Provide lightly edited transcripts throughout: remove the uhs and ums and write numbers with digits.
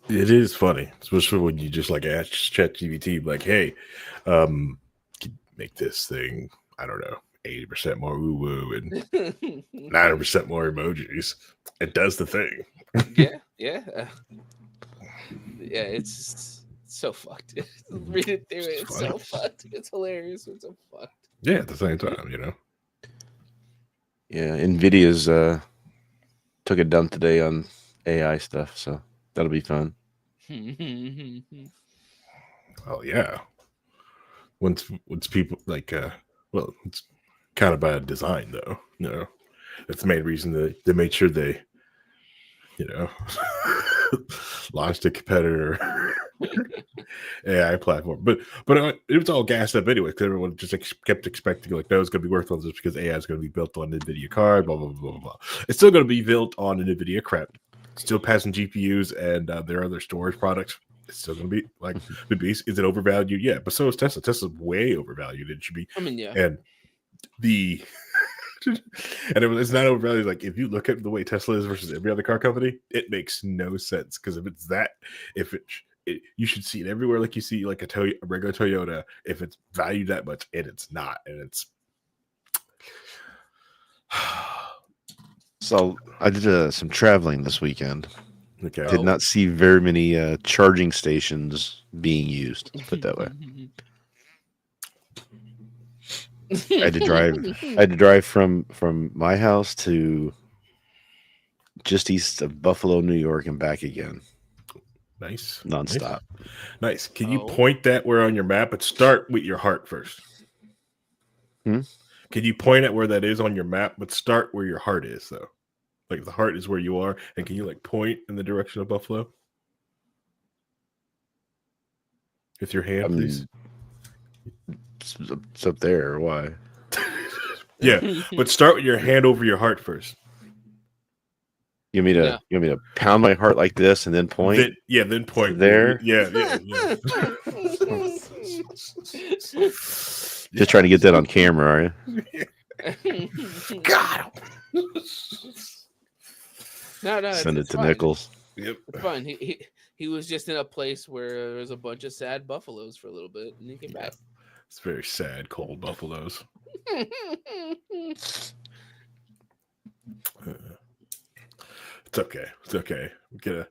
It is funny, especially when you just like ask ChatGPT, like, "Hey, make this thing, I don't know, 80% more woo woo and 90% more emojis." It does the thing. Yeah, yeah, yeah. It's so fucked. Read it through it. It's It's funny. so fucked. It's hilarious. It's so fucked. Yeah, at the same time, you know. Yeah, Nvidia's took a dump today on AI stuff, so that'll be fun. Oh yeah. Once people like well, it's kind of by design though, you know. That's the main reason that they made sure they, you know, launched a competitor AI platform. But it was all gassed up anyway because everyone just kept expecting like, no, it's going to be worthless just because AI is going to be built on NVIDIA card, blah blah blah blah blah. It's still going to be built on an NVIDIA crap, still passing GPUs and their other storage products. It's still going to be like the beast. Is it overvalued? Yeah, but so is Tesla. Tesla's way overvalued. It should be, I mean, yeah. and the it's not overvalued. Like if you look at the way Tesla is versus every other car company, it makes no sense because if it's that, if you should see it everywhere, like you see like a regular Toyota. If it's valued that much, and it's not, and it's So I did some traveling this weekend. okay. Did not see very many charging stations being used. Let's put it that way. I had to drive. I had to drive from my house to just east of Buffalo, New York, and back again, Nice, nonstop. nice. Can you Oh. point that where on your map? But start with your heart first. Hmm? Can you point at where that is on your map? But start where your heart is, though. Like the heart is where you are, and can you like point in the direction of Buffalo with your hand, I please? mean, it's up there. Or why? Yeah, but start with your hand over your heart first. You want me to? Yeah. You want me to pound my heart like this and then point Then point there? Yeah. Just trying to get that on camera, are you? God. No, Send it it's to fine. Nichols. Yep. It's fine. He was just in a place where there was a bunch of sad buffaloes for a little bit, and he came back. It's very sad, cold buffaloes. It's okay. It's okay. We get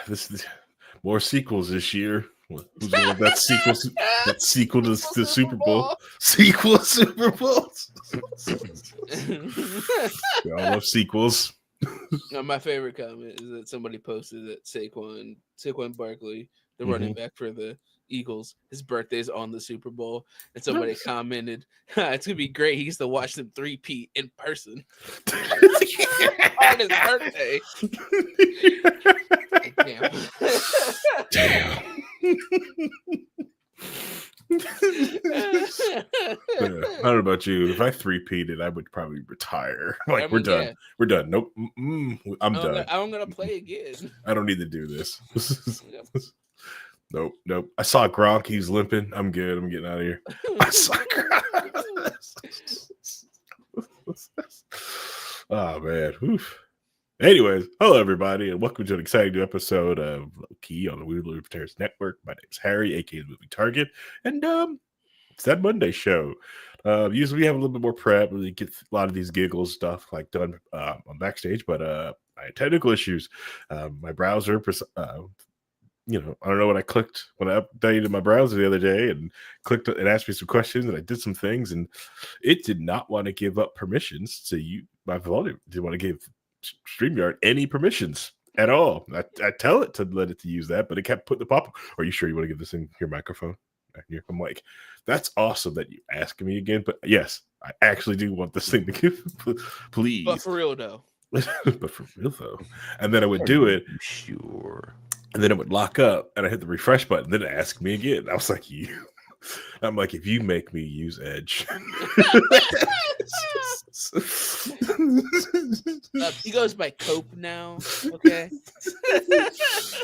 this more sequels this year. Who's going that sequel? That sequel to the Super Bowl. Sequel Super Bowls. We all love sequels. Now, my favorite comment is that somebody posted that Saquon Barkley, the running back for the Eagles, his birthday's on the Super Bowl, and somebody commented, "It's gonna be great. He gets to watch them three-peat in person on his birthday." Damn. Damn. I don't know about you. If I three-peated, I would probably retire. Like, we're done. Yeah. We're done. Nope. I'm done. I'm gonna play again. I don't need to do this. Nope. I saw Gronk. He's limping. I'm good. I'm getting out of here. I saw Gronk. Oh, man. Oof. Anyways, hello, everybody, and welcome to an exciting new episode of Low Key on the Weird Libertarians Network. My name's Harry, aka the Movie Target, and it's that Monday show. Usually we have a little bit more prep. We get a lot of these giggles stuff like done on backstage, but I had technical issues. My browser, I don't know what I clicked when I updated my browser the other day and clicked and asked me some questions, and I did some things, and it did not want to give up permissions to you. My volume didn't want to give StreamYard any permissions at all. I tell it to let it to use that, but it kept putting the pop. Are you sure you want to give this in your microphone? I'm like, that's awesome that you asking me again, but yes, I actually do want this thing to give. Please, But for real though. But for real though. And then I would do it. Sure. And then it would lock up, and I hit the refresh button. Then it asked me again. I was like, I'm like, if you make me use Edge. He goes by Cope now. Okay.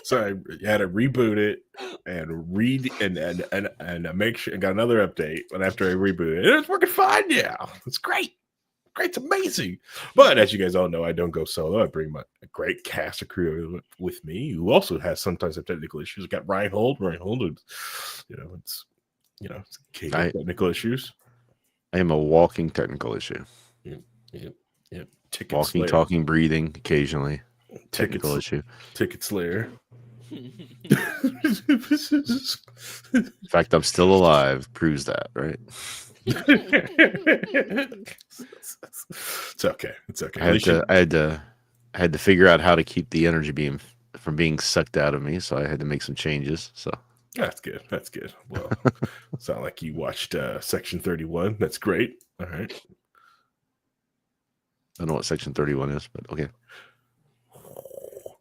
So I had to reboot it and read and make sure and got another update. And after I rebooted it, it's working fine now. It's great. great, it's amazing. But as you guys all know, I don't go solo. I bring a great cast of crew with me, who also has sometimes have technical issues. I got Reinhold, it's I technical issues. I am a walking technical issue. Yep. Ticket Walking, Slayer. talking, breathing occasionally. Technical issue. Ticket Slayer. In fact, I'm still alive. Proves that, right? It's okay. It's okay. I had to figure out how to keep the energy beam from being sucked out of me, so I had to make some changes. So that's good. That's good. Well, sound like you watched Section 31. That's great. All right. I don't know what Section 31 is, but okay.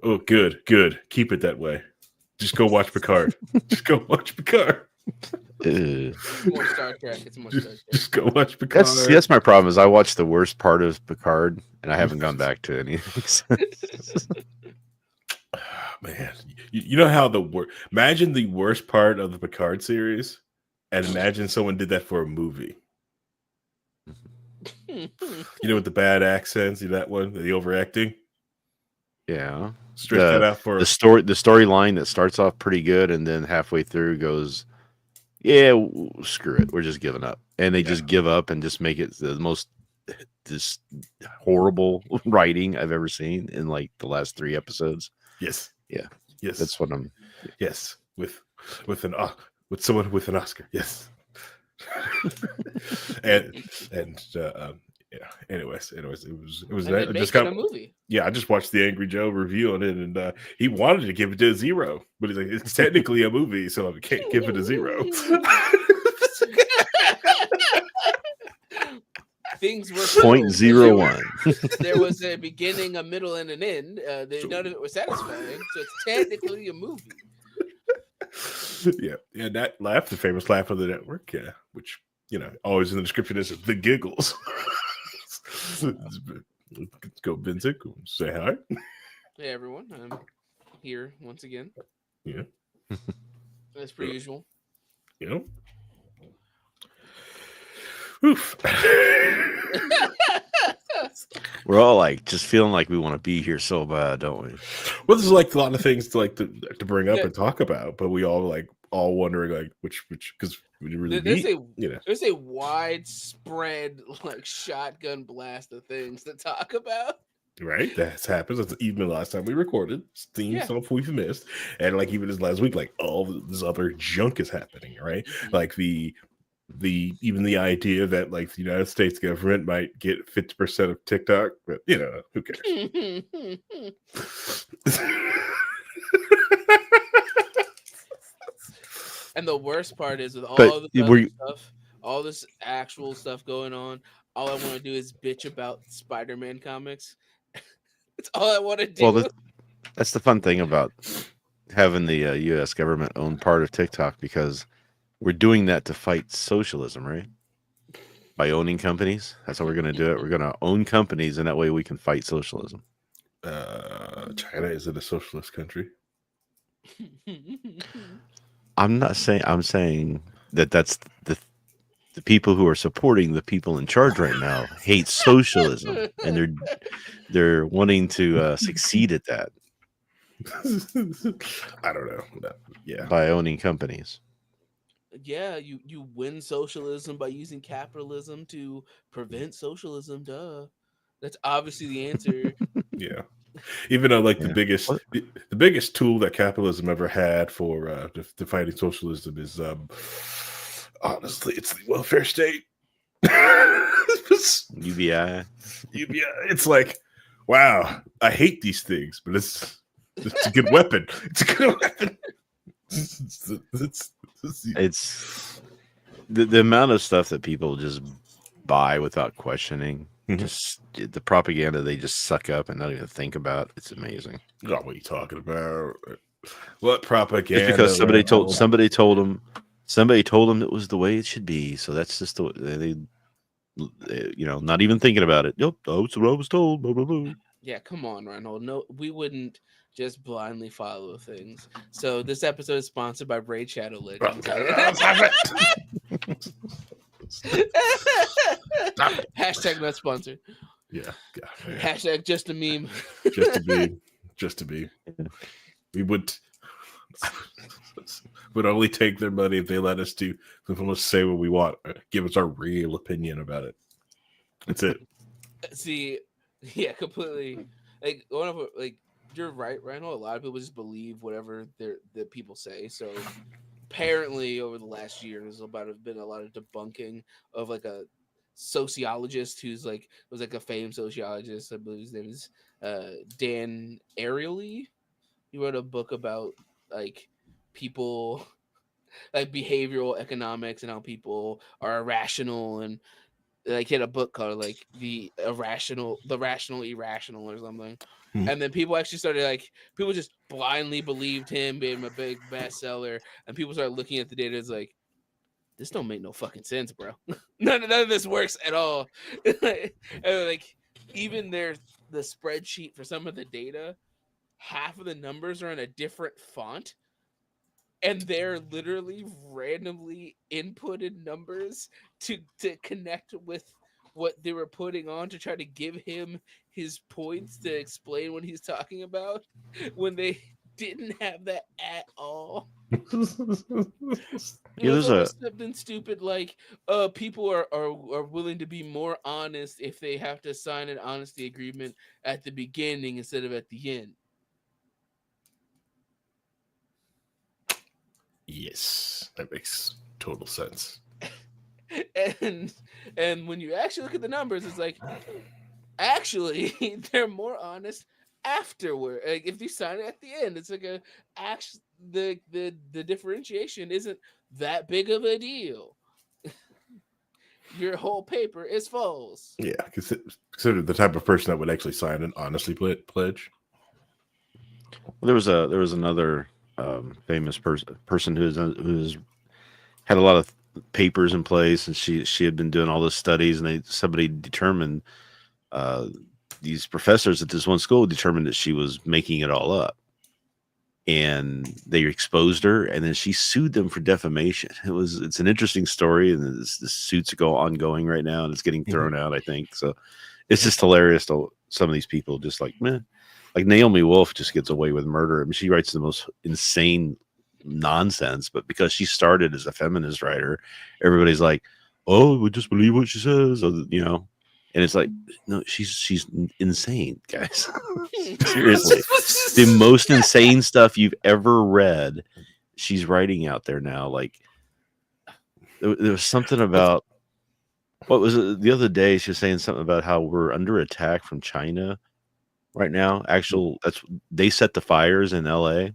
Oh, good. Keep it that way. Just go watch Picard. Just go watch Picard. It's more Star Trek. Just go watch Picard. That's my problem. Is I watched the worst part of Picard, and I haven't gone back to anything. Man, you know how imagine the worst part of the Picard series, and imagine someone did that for a movie. You know, with the bad accents, that one, the overacting. Yeah, stretch that out for the storyline that starts off pretty good, and then halfway through goes, yeah, screw it, we're just giving up, and they just give up and just make it the most this horrible writing I've ever seen in like the last 3 episodes. Yes. That's what I'm. Yes, with someone with an Oscar. Yes. and yeah. Anyways, it was I just got a movie. Yeah, I just watched the Angry Joe review on it, and he wanted to give it a 0, but he's like, it's technically a movie, so I can't give it a 0. Things were 0.01. There was a beginning, a middle, and an end. None of it was satisfying, so it's technically a movie. Yeah, that laugh, the famous laugh of the network, which always in the description is the giggles. Let's go, Vincent. Say hi. Hey everyone, I'm here once again. Yeah, as per usual. Oof. We're all like just feeling like we want to be here so bad, don't we? Well, there's like a lot of things to bring up and talk about, but we all wondering like which because we really there's a widespread like shotgun blast of things to talk about. Right, that happens. That's even the last time we recorded. Theme stuff we've missed, and like even this last week, like all this other junk is happening. Right, like the even the idea that like the United States government might get 50% of TikTok, but who cares? And the worst part is with all all this actual stuff going on, all I want to do is bitch about Spider-Man comics. That's all I want to do. Well, that's the fun thing about having the U.S. government own part of TikTok, because we're doing that to fight socialism, right? By owning companies. That's how we're going to do it. We're going to own companies, and that way we can fight socialism. China isn't a socialist country. I'm not saying. I'm saying that's the people who are supporting the people in charge right now hate socialism, and they're wanting to succeed at that. I don't know. Yeah, by owning companies. Yeah, you win socialism by using capitalism to prevent socialism. Duh, that's obviously the answer. Yeah, even though like the biggest tool that capitalism ever had for fighting socialism is honestly it's the welfare state. UBI. It's like, wow, I hate these things, but it's a good weapon. It's a good weapon. It's the amount of stuff that people just buy without questioning. Just the propaganda they just suck up and not even think about. It's amazing. Oh, what are you talking about? What propaganda? Just because somebody told them it was the way it should be. So that's just the way they not even thinking about it. Yep, that's what I was told. Blah, blah, blah. Yeah, come on, Reinhold. No, we wouldn't just blindly follow things. So this episode is sponsored by Raid Shadow Legends. Hashtag not sponsored. Yeah. God, man. Hashtag just a meme. Just to be. We would only take their money if they let us say what we want. Give us our real opinion about it. That's it. See, yeah, completely. Like one of like you're right, Randall. A lot of people just believe whatever the people say. So apparently, over the last year, there's been a lot of debunking of like a sociologist who's like was like a famed sociologist. I believe his name is Dan Ariely. He wrote a book about like people like behavioral economics and how people are irrational, and like he had a book called like the rational irrational or something. And then people actually started like people just blindly believed him, made him a big bestseller, and people started looking at the data as like, this don't make no fucking sense, bro. none of this works at all. And like even the spreadsheet for some of the data, half of the numbers are in a different font, and they're literally randomly inputted numbers to connect with what they were putting on to try to give him his points to explain what he's talking about when they didn't have that at all. It was over something stupid like people are willing to be more honest if they have to sign an honesty agreement at the beginning instead of at the end. Yes, that makes total sense. And when you actually look at the numbers, it's like actually they're more honest afterward. Like if you sign it at the end, it's like the differentiation isn't that big of a deal. Your whole paper is false. Yeah, consider the type of person that would actually sign an honestly pledge. Well, there was another famous person who's had a lot of papers in place, and she had been doing all the studies, and somebody determined these professors at this one school determined that she was making it all up, and they exposed her, and then she sued them for defamation. It's an interesting story, and the suits go ongoing right now, and it's getting thrown out, I think. So it's just hilarious to some of these people just like, man, like Naomi Wolf just gets away with murder. I mean, she writes the most insane nonsense, but because she started as a feminist writer, everybody's like, oh, we just believe what she says, or, you know. And it's like, no, she's insane, guys. Seriously, the most insane stuff you've ever read, she's writing out there now. Like there was something about, what was it the other day? She was saying something about how we're under attack from China right now. They set the fires in LA.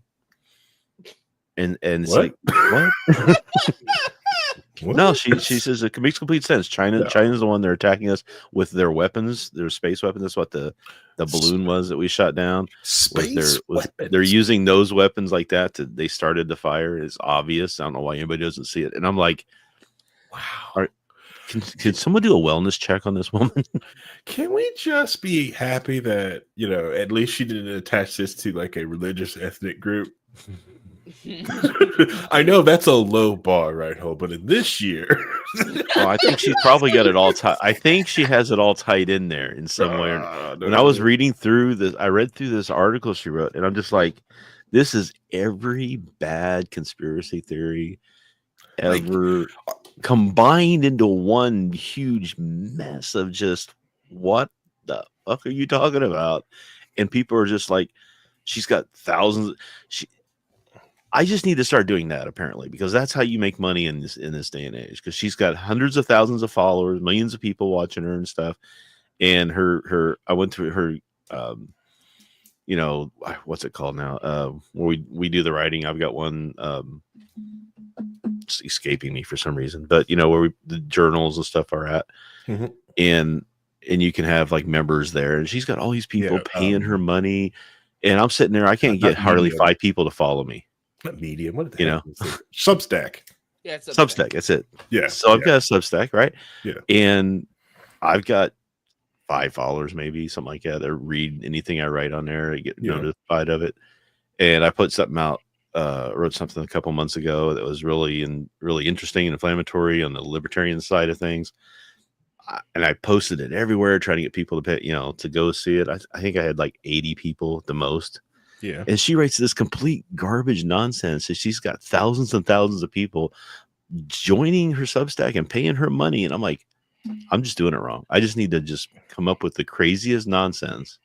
And it's what? Like, what? No, she says it makes complete sense. China's the one they're attacking us with their weapons, their space weapons. That's what the balloon was that we shot down. They're using those weapons like that. They started the fire. It's obvious. I don't know why anybody doesn't see it. And I'm like, wow. Can someone do a wellness check on this woman? Can we just be happy that, you know, at least she didn't attach this to like a religious ethnic group? I know that's a low bar, right, Ho? But in this year, well, I think she's probably got it all tied. I think she has it all tied in there in some way. When I was reading through this, I read through this article she wrote, and I'm just like, this is every bad conspiracy theory ever combined into one huge mess of just what the fuck are you talking about? And people are just like, she's got thousands. I just need to start doing that, apparently, because that's how you make money in this day and age. Because she's got hundreds of thousands of followers, millions of people watching her and stuff. And I went through her, you know, what's it called now? Where we do the writing. I've got one, it's escaping me for some reason, but you know where the journals and stuff are at, and you can have like members there, and she's got all these people paying her money, and I'm sitting there, I can't get hardly 5 people to follow me. Not Medium. What the heck? Substack. Yeah, it's Substack. That's it. Yeah. So I've got a Substack, right? Yeah. And I've got 5 followers, maybe something like that. They read anything I write on there. I get notified of it. And I put something out wrote something a couple months ago that was really interesting and inflammatory on the libertarian side of things. And I posted it everywhere, trying to get people to pay, to go see it. I think I had like 80 people at the most. Yeah. And she writes this complete garbage nonsense. And she's got thousands and thousands of people joining her Substack and paying her money. And I'm like, I'm just doing it wrong. I just need to just come up with the craziest nonsense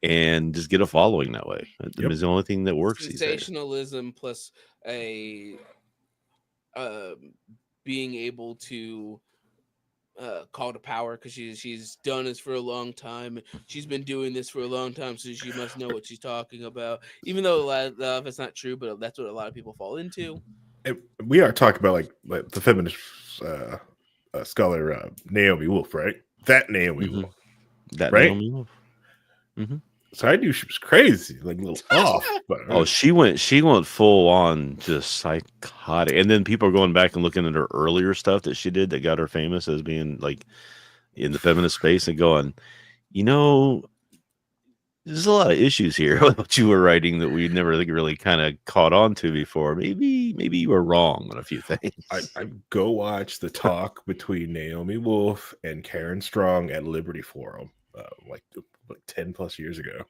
and just get a following that way. Yep. It's the only thing that works these days. Sensationalism plus a being able to call to power, because she's done this for a long time. She's been doing this for a long time, so she must know what she's talking about. Even though a lot of it's not true, but that's what a lot of people fall into. And we are talking about like the feminist scholar Naomi Wolf, right? That Naomi Wolf, That right? Naomi Wolf. Mm-hmm. So I knew she was crazy, like a little off. But, Oh, she went full on just psychotic. And then people are going back and looking at her earlier stuff that she did that got her famous as being like in the feminist space and going, there's a lot of issues here with what you were writing that we never really kind of caught on to before. Maybe you were wrong on a few things. I go watch the talk between Naomi Wolf and Karen Strong at Liberty Forum, like 10 plus years ago.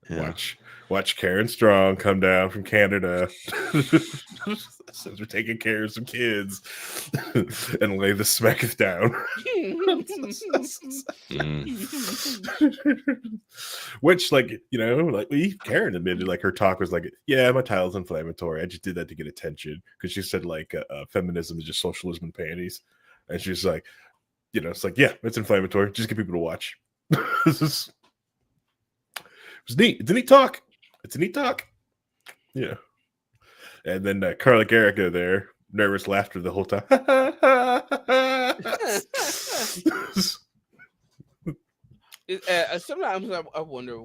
Yeah. Watch Karen Strong come down from Canada since we're taking care of some kids and lay the smack down. Which, Karen admitted, like, her talk was like, yeah, my title's inflammatory. I just did that to get attention, because she said like feminism is just socialism and panties, and she's like, it's like, yeah, it's inflammatory. Just get people to watch. It's neat. It's a neat talk. Yeah. And then Carla Garrica there, nervous laughter the whole time. Sometimes I wonder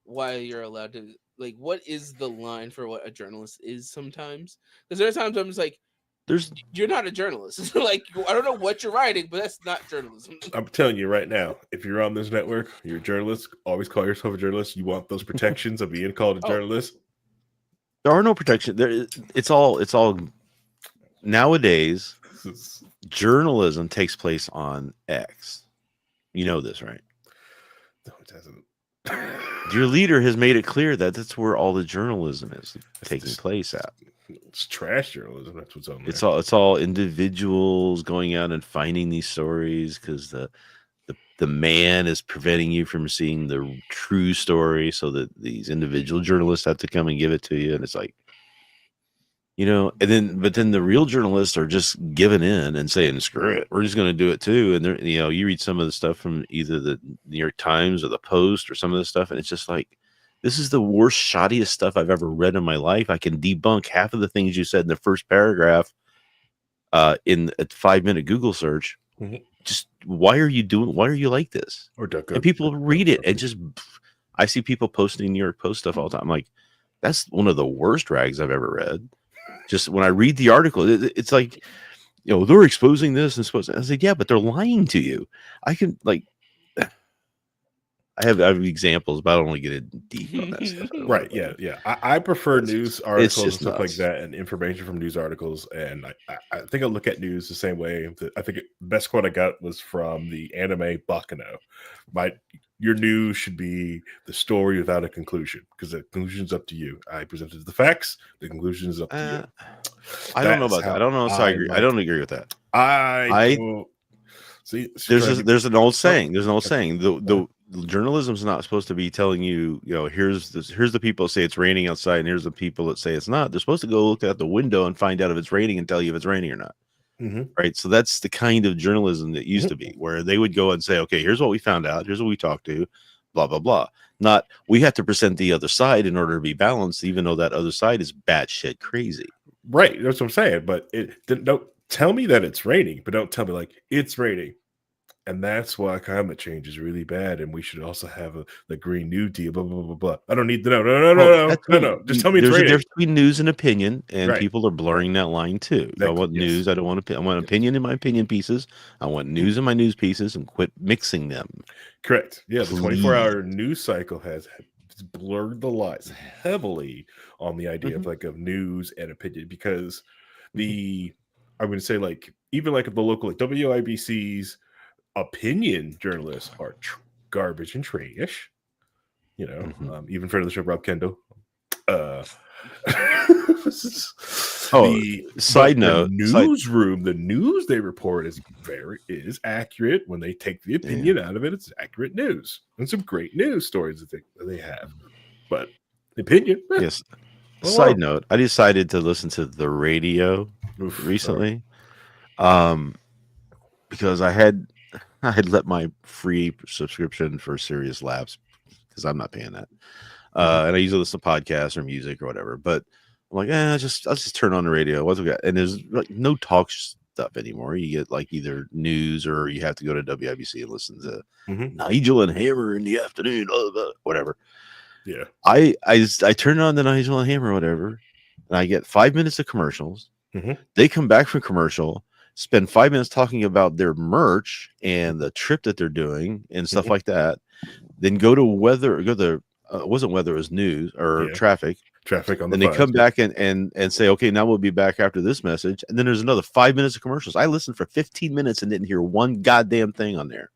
why you're allowed to, like, what is the line for what a journalist is sometimes? Because there are times I'm just like, you're not a journalist. Like, I don't know what you're writing, but that's not journalism. I'm telling you right now, if you're on this network, you're a journalist. Always call yourself a journalist. You want those protections of being called a journalist. There are no protections. It's all nowadays. Journalism takes place on X. You know this, right? No, it doesn't. Your leader has made it clear that that's where all the journalism is taking place at. It's trash journalism. That's what's on there. It's all individuals going out and finding these stories because the man is preventing you from seeing the true story, so that these individual journalists have to come and give it to you. And it's like, but then the real journalists are just giving in and saying, screw it, we're just going to do it too. And you read some of the stuff from either the New York Times or the Post or some of the stuff, and it's just like, this is the worst, shoddiest stuff I've ever read in my life. I can debunk half of the things you said in the first paragraph in a 5-minute Google search. Mm-hmm. Just why are you like this? Or duck and people read it and just, I see people posting New York Post stuff all the time. I'm like, that's one of the worst rags I've ever read. Just when I read the article, it's like, they're exposing this and supposed. I said, yeah, but they're lying to you. I can I have examples, but I don't want to get in deep on that stuff. Right? Yeah. I prefer news articles and stuff like that, and information from news articles. And I think I look at news the same way. I think the best quote I got was from the anime Baccano. Your news should be the story without a conclusion, because the conclusion is up to you. I presented the facts. The conclusion is up to you. I don't know about that. I don't know if I agree. I don't agree with that. See, there's an old saying. The journalism's not supposed to be telling you, here's the people that say it's raining outside, and here's the people that say it's not. They're supposed to go look out the window and find out if it's raining and tell you if it's raining or not. Mm-hmm. Right. So that's the kind of journalism that used to be, where they would go and say, okay, here's what we found out. Here's what we talked to, blah, blah, blah. Not, we have to present the other side in order to be balanced, even though that other side is batshit crazy. Right. That's what I'm saying. But don't tell me that it's raining, but don't tell me like it's raining. And that's why climate change is really bad, and we should also have the Green New Deal. Blah blah blah blah. I don't need to know. No. Just tell me. There's a difference between news and opinion, and people are blurring that line too. I want news. I don't want I want opinion in my opinion pieces. I want news in my news pieces, and quit mixing them. Correct. Yeah, the 24-hour news cycle has it's blurred the lines heavily on the idea of like of news and opinion, because the I'm going to say like even like the local like WIBC's opinion journalists are garbage and trash. You know, even friend of the show, Rob Kendall. Side note, newsroom, the news they report is accurate. When they take the opinion out of it, it's accurate news and some great news stories that they have. But the opinion, yes. Side note, I decided to listen to the radio recently, because I had let my free subscription for Sirius lapse because I'm not paying that. And I usually listen to podcasts or music or whatever. But I'm like, I'll just turn on the radio. What's we got? And there's like no talk stuff anymore. You get like either news or you have to go to WIBC and listen to Nigel and Hammer in the afternoon, whatever. Yeah. I turn on the Nigel and Hammer or whatever, and I get 5 minutes of commercials. They come back from commercial, spend 5 minutes talking about their merch and the trip that they're doing and stuff like that. Then go to weather, it wasn't weather, it was news or traffic on the and they come back and say, okay, now we'll be back after this message, and then there's another 5 minutes of commercials. I listened for 15 minutes and didn't hear one goddamn thing on there.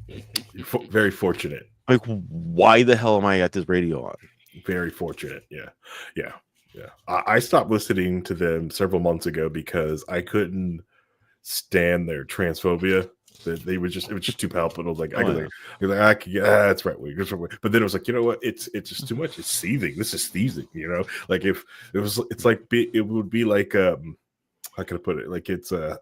You're very fortunate. Like, why the hell am I at this radio on? Very fortunate. Yeah. I stopped listening to them several months ago because I couldn't stand their transphobia. It was just too palpable. Like I could get that's right way. But then it was like, you know what? It's just too much. It's seething. This is seething. You know, like if it was, it's like it would be like how can I put it? Like it's it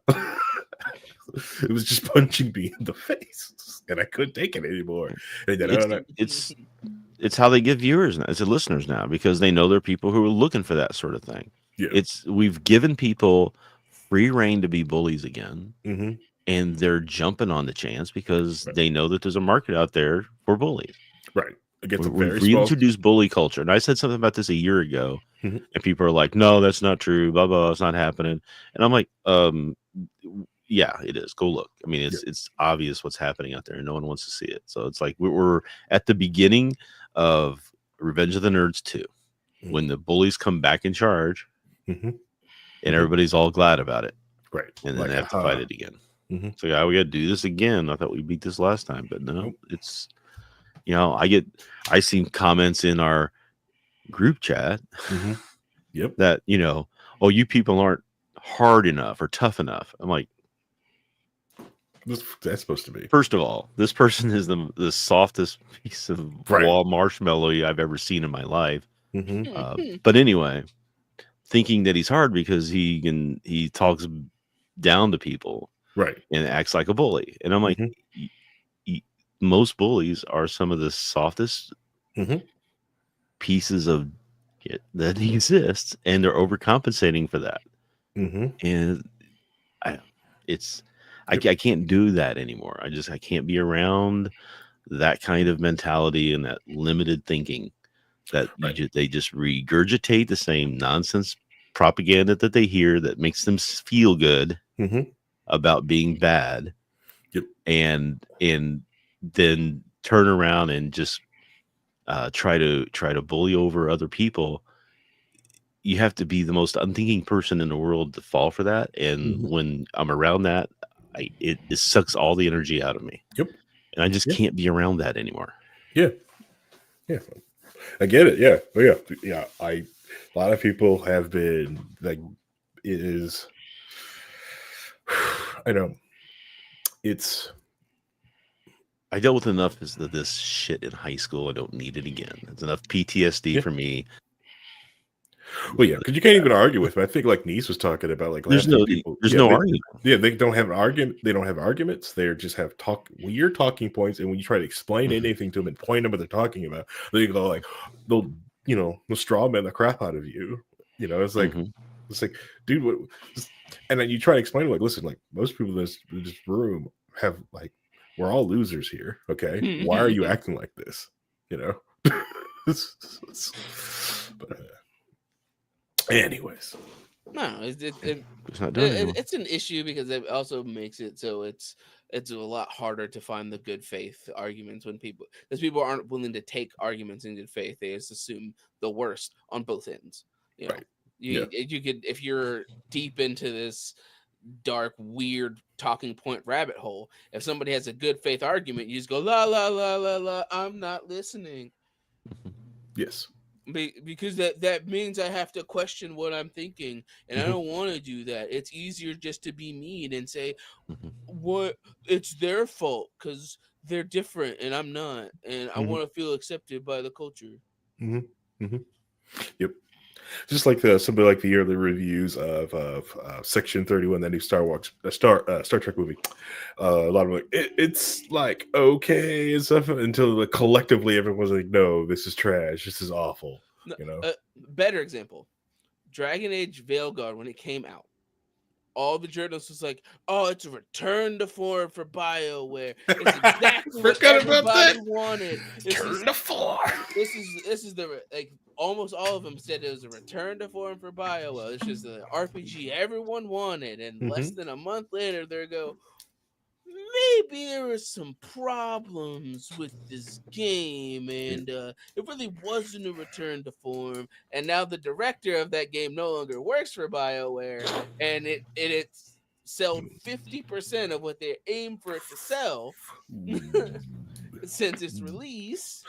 was just punching me in the face, and I couldn't take it anymore. And then, it's how they get viewers now, it's listeners now, because they know there are people who are looking for that sort of thing. Yeah. We've given people free reign to be bullies again. And they're jumping on the chance because they know that there's a market out there for bullies. Right. We've reintroduced bully culture. And I said something about this a year ago, and people are like, no, that's not true. Blah, blah, it's not happening. And I'm like, yeah, it is. Go look. I mean, it's obvious what's happening out there, and no one wants to see it. So it's like we're at the beginning of Revenge of the Nerds 2, when the bullies come back in charge, and everybody's all glad about it. Right. And then they have to fight it again. So yeah, we got to do this again. I thought we beat this last time, but no, it's, you know, I seen comments in our group chat that, you know, oh, you people aren't hard enough or tough enough. I'm like, that's supposed to be. First of all, this person is the softest piece of wall marshmallow I've ever seen in my life. But anyway, thinking that he's hard because he talks down to people. Right. And acts like a bully. And I'm like, most bullies are some of the softest pieces of it that exists, and they're overcompensating for that. And I can't do that anymore. I can't be around that kind of mentality and that limited thinking that they just regurgitate the same nonsense propaganda that they hear that makes them feel good. About being bad, and then turn around and just try to bully over other people. You have to be the most unthinking person in the world to fall for that. And when I'm around that, it sucks all the energy out of me. And I just can't be around that anymore. Yeah, I get it. Yeah. A lot of people have been like, it is. I know. I dealt with enough of this shit in high school. I don't need it again. It's enough PTSD for me. Well, yeah, because you can't even argue with me. I think like Niece was talking about like there's no argument. Yeah, they don't have an argument. They don't have arguments. They just have weird talking points. And when you try to explain anything to them and point them what they're talking about, they go like they'll straw man the crap out of you. You know, it's like dude, what? And then you try to explain like, listen, like most people in this room have like, we're all losers here. Okay, why are you acting like this? You know. But anyways, No, It's not doing it anymore. it's an issue because it also makes it so it's a lot harder to find the good faith arguments when people aren't willing to take arguments in good faith. They just assume the worst on both ends. You know, Right. Yeah. you could, if you're deep into this dark, weird talking point rabbit hole, if somebody has a good faith argument, you just go la la la la la. I'm not listening. Yes. Because that means I have to question what I'm thinking, and I don't want to do that. It's easier just to be mean and say what it's their fault because they're different and I'm not, and I want to feel accepted by the culture. Yep. Just like somebody like the early reviews of Section 31, that new Star Trek movie. A lot of them like it's like okay and stuff until like, collectively everyone's like, no, this is trash. This is awful. No, You know. better example: Dragon Age Veilguard when it came out. All the journalists was like, "Oh, it's a return to form for BioWare. It's exactly what everybody wanted. Turn to form. This is the like almost all of them said it was a return to form for BioWare. It's just the RPG everyone wanted, and less than a month later, they go, maybe there were some problems with this game, and it really wasn't a return to form. And now the director of that game no longer works for BioWare, and it sold 50% of what they aim for it to sell since its release.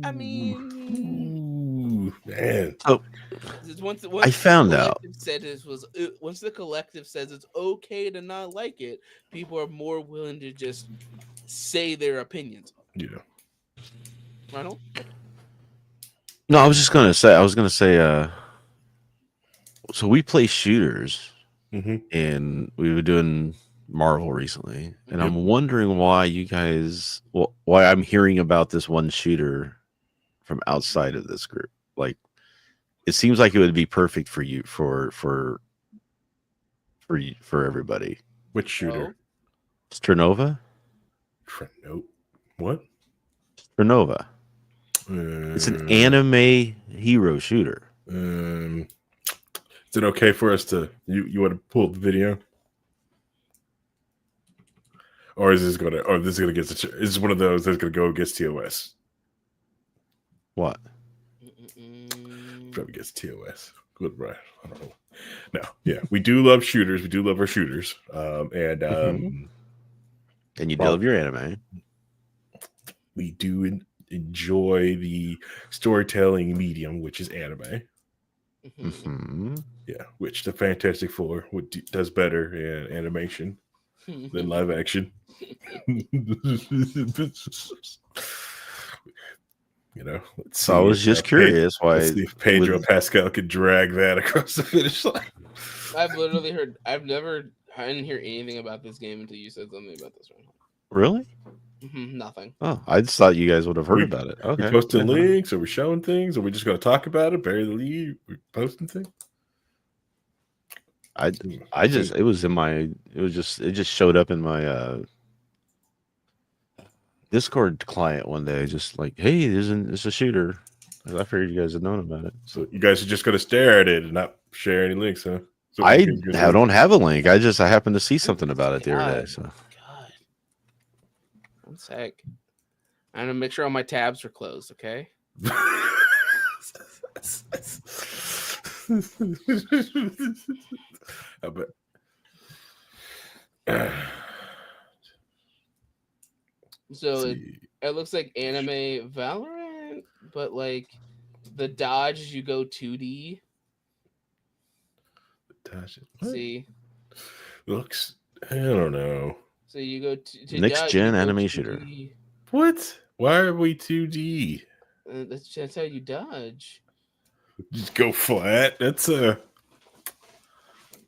I mean, man. So once I found out. Once the collective says it's okay to not like it, people are more willing to just say their opinions. Yeah. Ronald? No, I was gonna say, so we play shooters, and we were doing Marvel recently, and I'm wondering why why I'm hearing about this one shooter from outside of this group. Like, it seems like it would be perfect for you, for everybody. Which shooter? Sternova? Nope. What? Sternova. It's an anime hero shooter. Is it okay for us to you want to pull up the video? Or is this gonna get is this one of those that's gonna go against TOS? What? Probably against TOS. Good, right? I don't know. No, yeah, we do love shooters. We do love our shooters. And you love your anime. We do enjoy the storytelling medium, which is anime. Yeah, which the Fantastic Four does better in animation than live action. You know, let's see. I was just curious why. Let's see if Pedro Pascal could drag that across the finish line. I've literally heard. I didn't hear anything about this game until you said something about this one. Really? Nothing. Oh, I just thought you guys would have heard about it. Okay. We posted links, or we're showing things, or we're just going to talk about it, bury the lead, we're posting things. It just showed up in my Discord client one day, just like, hey, there's a shooter. I figured you guys had known about it. So you guys are just going to stare at it and not share any links, huh? So I don't have a link. I happened to see something about it the other day. So God. One sec. I'm gonna make sure all my tabs are closed, okay? I bet. So it looks like anime Valorant, but like the dodge you go 2D. See, looks. I don't know. So you go to next dodge, gen anime shooter. What? Why are we 2D? That's how you dodge. Just go flat. That's I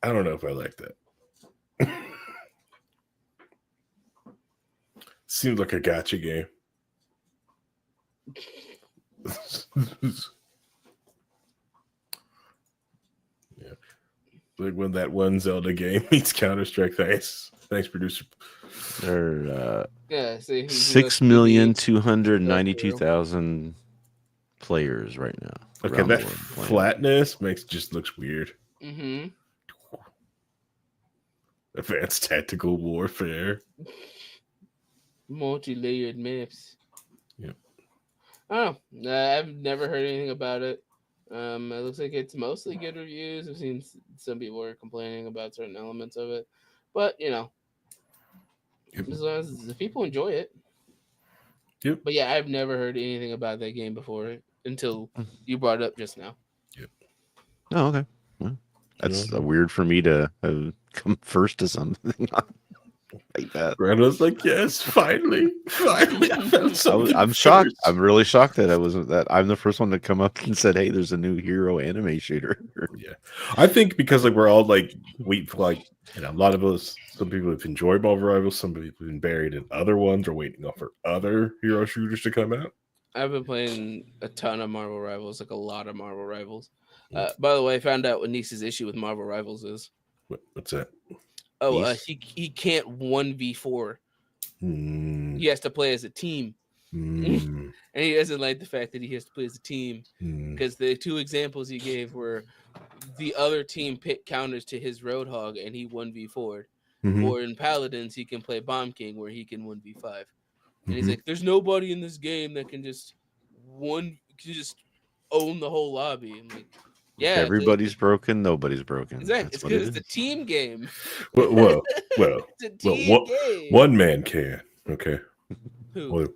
don't know if I like that. Seems like a gotcha game. Yeah. Like when that one Zelda game meets Counter-Strike. Thanks, producer. They're 6,292,000 players right now. Okay, that flatness just looks weird. Mm-hmm. Advanced tactical warfare. Multi-layered maps. Yep. Oh, I've never heard anything about it. It looks like it's mostly good reviews. I've seen some people are complaining about certain elements of it, but Yep. as long as the people enjoy it. Yep. But yeah, I've never heard anything about that game before until you brought it up just now. Yep. Oh, okay. Well, that's weird for me to come first to something like that. Brad was like, "Yes, finally, finally, I found something." I'm shocked. first." I'm really shocked that I wasn't that. I'm the first one to come up and said, "Hey, there's a new hero anime shooter." Yeah, I think because like we're all like wait for like a lot of us. Some people have enjoyed Marvel Rivals. Some people have been buried in other ones or waiting for other hero shooters to come out. I've been playing a ton of Marvel Rivals, like a lot of Marvel Rivals. By the way, I found out what Nice's issue with Marvel Rivals is. What's that? Oh, he can't 1v4. He has to play as a team. And he doesn't like the fact that he has to play as a team because the two examples he gave were the other team picked counters to his Roadhog and he 1v4'd. Or in Paladins, he can play Bomb King where he can 1v5. And he's like, there's nobody in this game that can just own the whole lobby. And like, yeah, everybody's broken, nobody's broken. Exactly. It's because it's a team game. Well, it's a team game. One man can. Okay. Who? Well,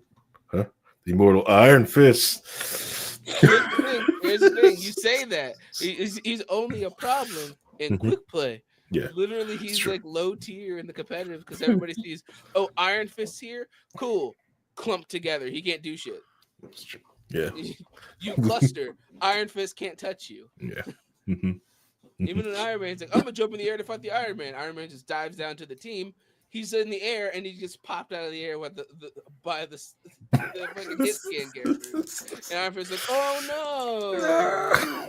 huh? The immortal Iron Fist. Here's the thing. You say that he's only a problem in quick play. Yeah. Literally, he's like low tier in the competitive because everybody sees, oh, Iron Fist here, cool, clumped together. He can't do shit. That's true. Yeah. You cluster. Iron Fist can't touch you. Yeah. Even an Iron Man's like, I'm gonna jump in the air to fight the Iron Man. Iron Man just dives down to the team. He's in the air and he gets popped out of the air with by the fucking hit scan characters. And Iron Fist's like, oh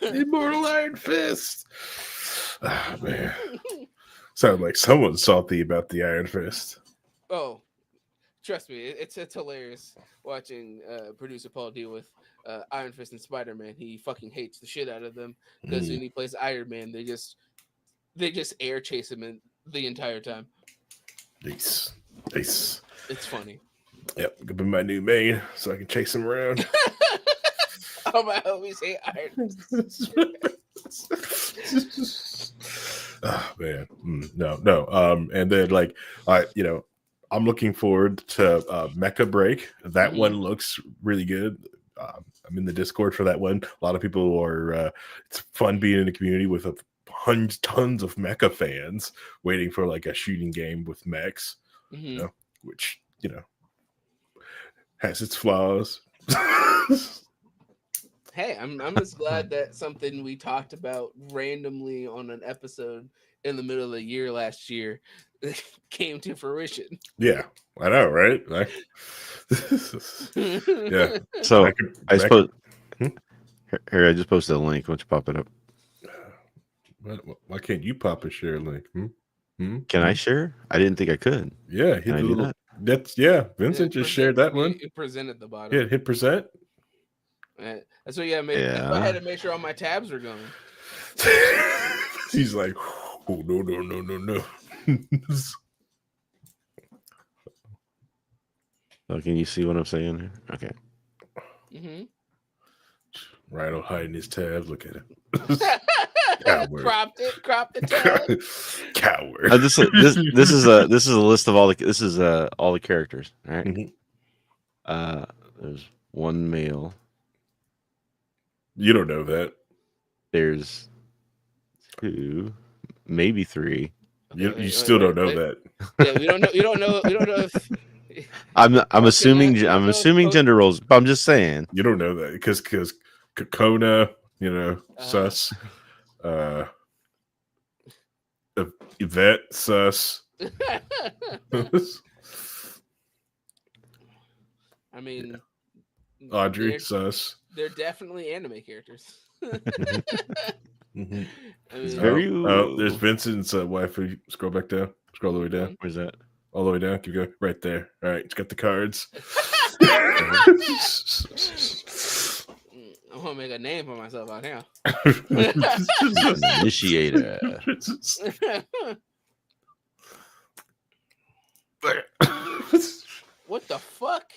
no! Immortal Iron Fist. Ah, man. Sounds like someone's salty about the Iron Fist. Oh, trust me, it's hilarious watching producer Paul deal with Iron Fist and Spider-Man. He fucking hates the shit out of them because when he plays Iron Man, they just air chase him the entire time. Nice. It's funny. Yep, could be my new main, so I can chase him around. All my homies hate Iron Fist. Oh man, no. And then like, I'm looking forward to Mecha Break. That one looks really good. I'm in the Discord for that one. A lot of people are. It's fun being in a community with tons of mecha fans waiting for like a shooting game with mechs, which has its flaws. Hey, I'm just glad that something we talked about randomly on an episode in the middle of the year last year came to fruition. Yeah, I know, right? Yeah. So I suppose here I just posted a link. Why don't you pop it up? Why can't you pop a share link? Can I share? I didn't think I could. Yeah, hit the little. Vincent just shared that one. You present at the bottom. Yeah, hit present. That's what you gotta make. I had to make sure all my tabs are going. He's like, oh no. Oh, can you see what I'm saying here? Okay. Rhino hiding his tabs. Look at it. Coward. Cropped the tab. Coward. This is a list of all the characters. All right. There's one male. You don't know that. There's two, maybe three. You still don't know that. Yeah, we don't know. You don't know. If, I'm assuming gender roles, but I'm just saying. You don't know that because Kokona, sus. Yvette, sus. I mean, Audrey, sus. They're definitely anime characters. I mean, there's Vincent's wife. Scroll back down. Scroll all the way down. Where's that? All the way down. Keep going. Right there. All right. It's got the cards. I'm gonna make a name for myself out here. Initiator. What the fuck?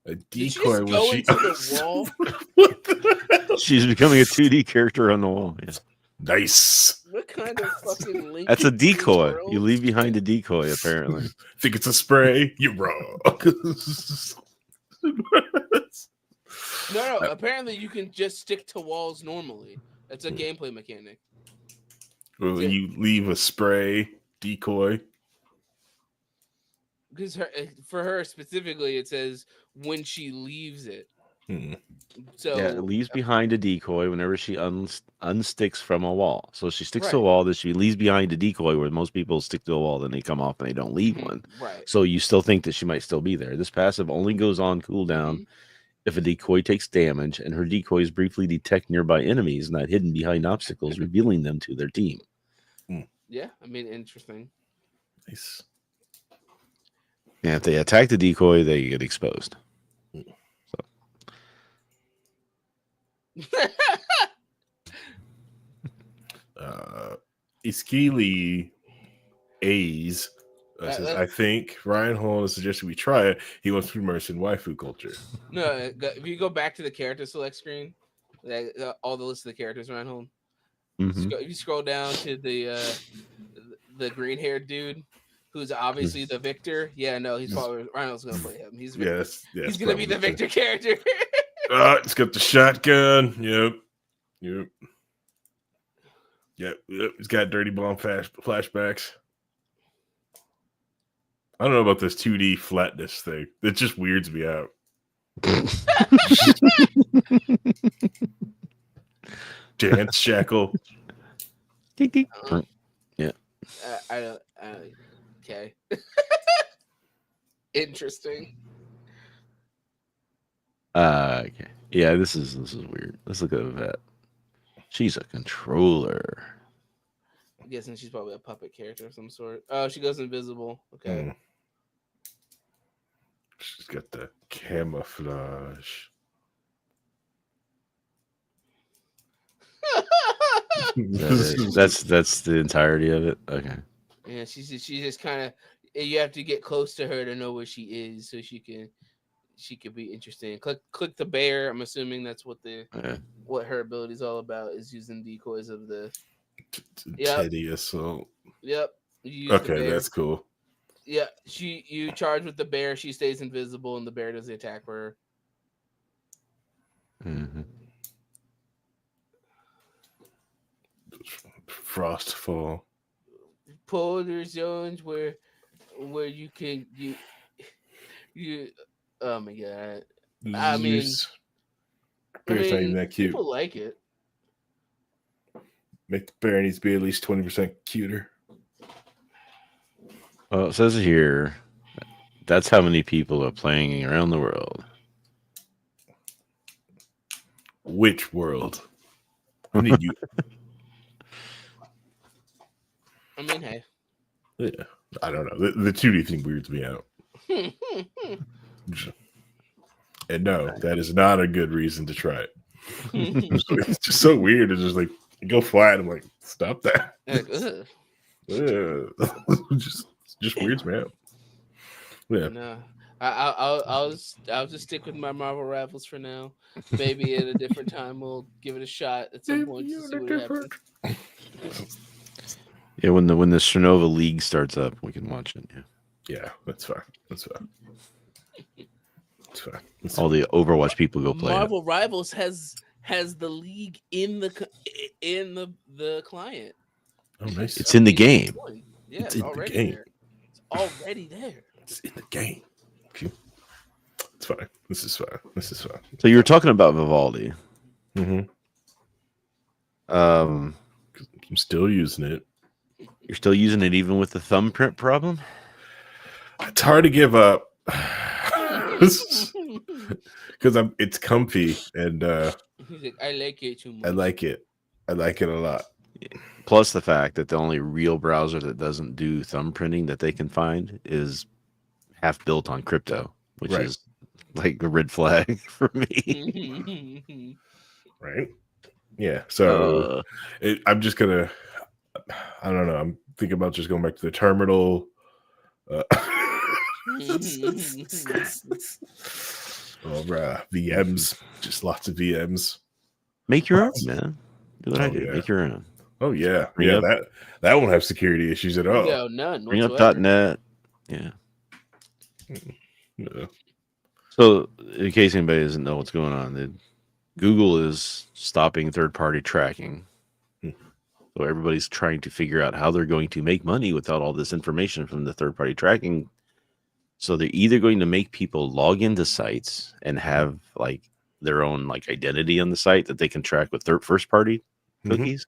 A Did she decoy just go into the wall? What the hell? She's becoming a 2D character on the wall. Yeah. Nice. What kind of fucking link? That's a between decoy. worlds? You leave behind a decoy, apparently. Think it's a spray? You're wrong. No. Apparently, you can just stick to walls normally. That's a gameplay mechanic. Well, you leave a spray decoy. Because for her specifically, it says when she leaves it. So Yeah, it leaves behind a decoy whenever she unsticks from a wall. So she sticks to a Right. wall, that she leaves behind a decoy where most people stick to a wall, then they come off and they don't leave one. Right. So you still think that she might still be there. This passive only goes on cooldown if a decoy takes damage and her decoys briefly detect nearby enemies not hidden behind obstacles, revealing them to their team. Yeah, I mean, interesting. Nice. And if they attack the decoy, they get exposed. Iskili A's says, I think Ryan Holmes suggested we try it. He wants to immerse in waifu culture. No, if you go back to the character select screen, all the list of the characters around home. If you scroll down to the green haired dude, who's obviously the victor. Yeah, no, he's probably Rhino's gonna play him. He's gonna be the victor character. He's got the shotgun. Yep. He's got dirty bomb flashbacks. I don't know about this 2D flatness thing. It just weirds me out. Dance shackle. Yeah. I don't. Okay. Interesting. Okay. Yeah, this is weird. Let's look at that. She's a controller. I'm guessing she's probably a puppet character of some sort. Oh, she goes invisible. Okay. She's got the camouflage. That's the entirety of it. Okay. Yeah, she's just kind of. You have to get close to her to know where she is, so she could be interesting. Click the bear. I'm assuming that's what what her ability is all about, is using decoys of the Teddy assault. Yep. Okay, that's cool. Yeah, you charge with the bear. She stays invisible, and the bear does the attack for her. Frostfall. Polar zones where you can you. Oh my god! I mean, that cute. People like it. Make the bear needs to be at least 20% cuter. Well, it says here that's how many people are playing around the world. Which world? I need you. I mean, hey. Yeah, I don't know. The 2D thing weirds me out. And no, that is not a good reason to try it. It's just so weird. It's just like, go flat. I'm like, stop that. just weirds me out. Yeah. No, I'll just stick with my Marvel Rivals for now. Maybe at a different time we'll give it a shot at some point to see what happens. Yeah, when the Chernova League starts up, we can watch it. Yeah, that's fine. All the Overwatch people go play. Marvel Rivals has the league in the client. Oh, nice. It's in the game. Yeah, it's already the game. There. It's already there. It's in the game. Okay. It's fine. This is fine. So you were talking about Vivaldi. I'm still using it. You're still using it even with the thumbprint problem? It's hard to give up. Because it's comfy and he's like, I like it too much. I like it a lot. Plus the fact that the only real browser that doesn't do thumbprinting that they can find is half built on crypto, which is like a red flag for me. Right? Yeah. So Uh, I'm just gonna. I don't know. I'm thinking about just going back to the terminal. Oh, bruh. VMs. Just lots of VMs. make your own, man. Do what I Oh do. yeah. Make your own. Oh yeah. Bring Yeah. up That won't have security issues at all. No, none bring up whatsoever. .net. Yeah. No. So, in case anybody doesn't know what's going on, Google is stopping third-party tracking. Hmm. So everybody's trying to figure out how they're going to make money without all this information from the third-party tracking. So they're either going to make people log into sites and have like their own like identity on the site that they can track with first-party cookies.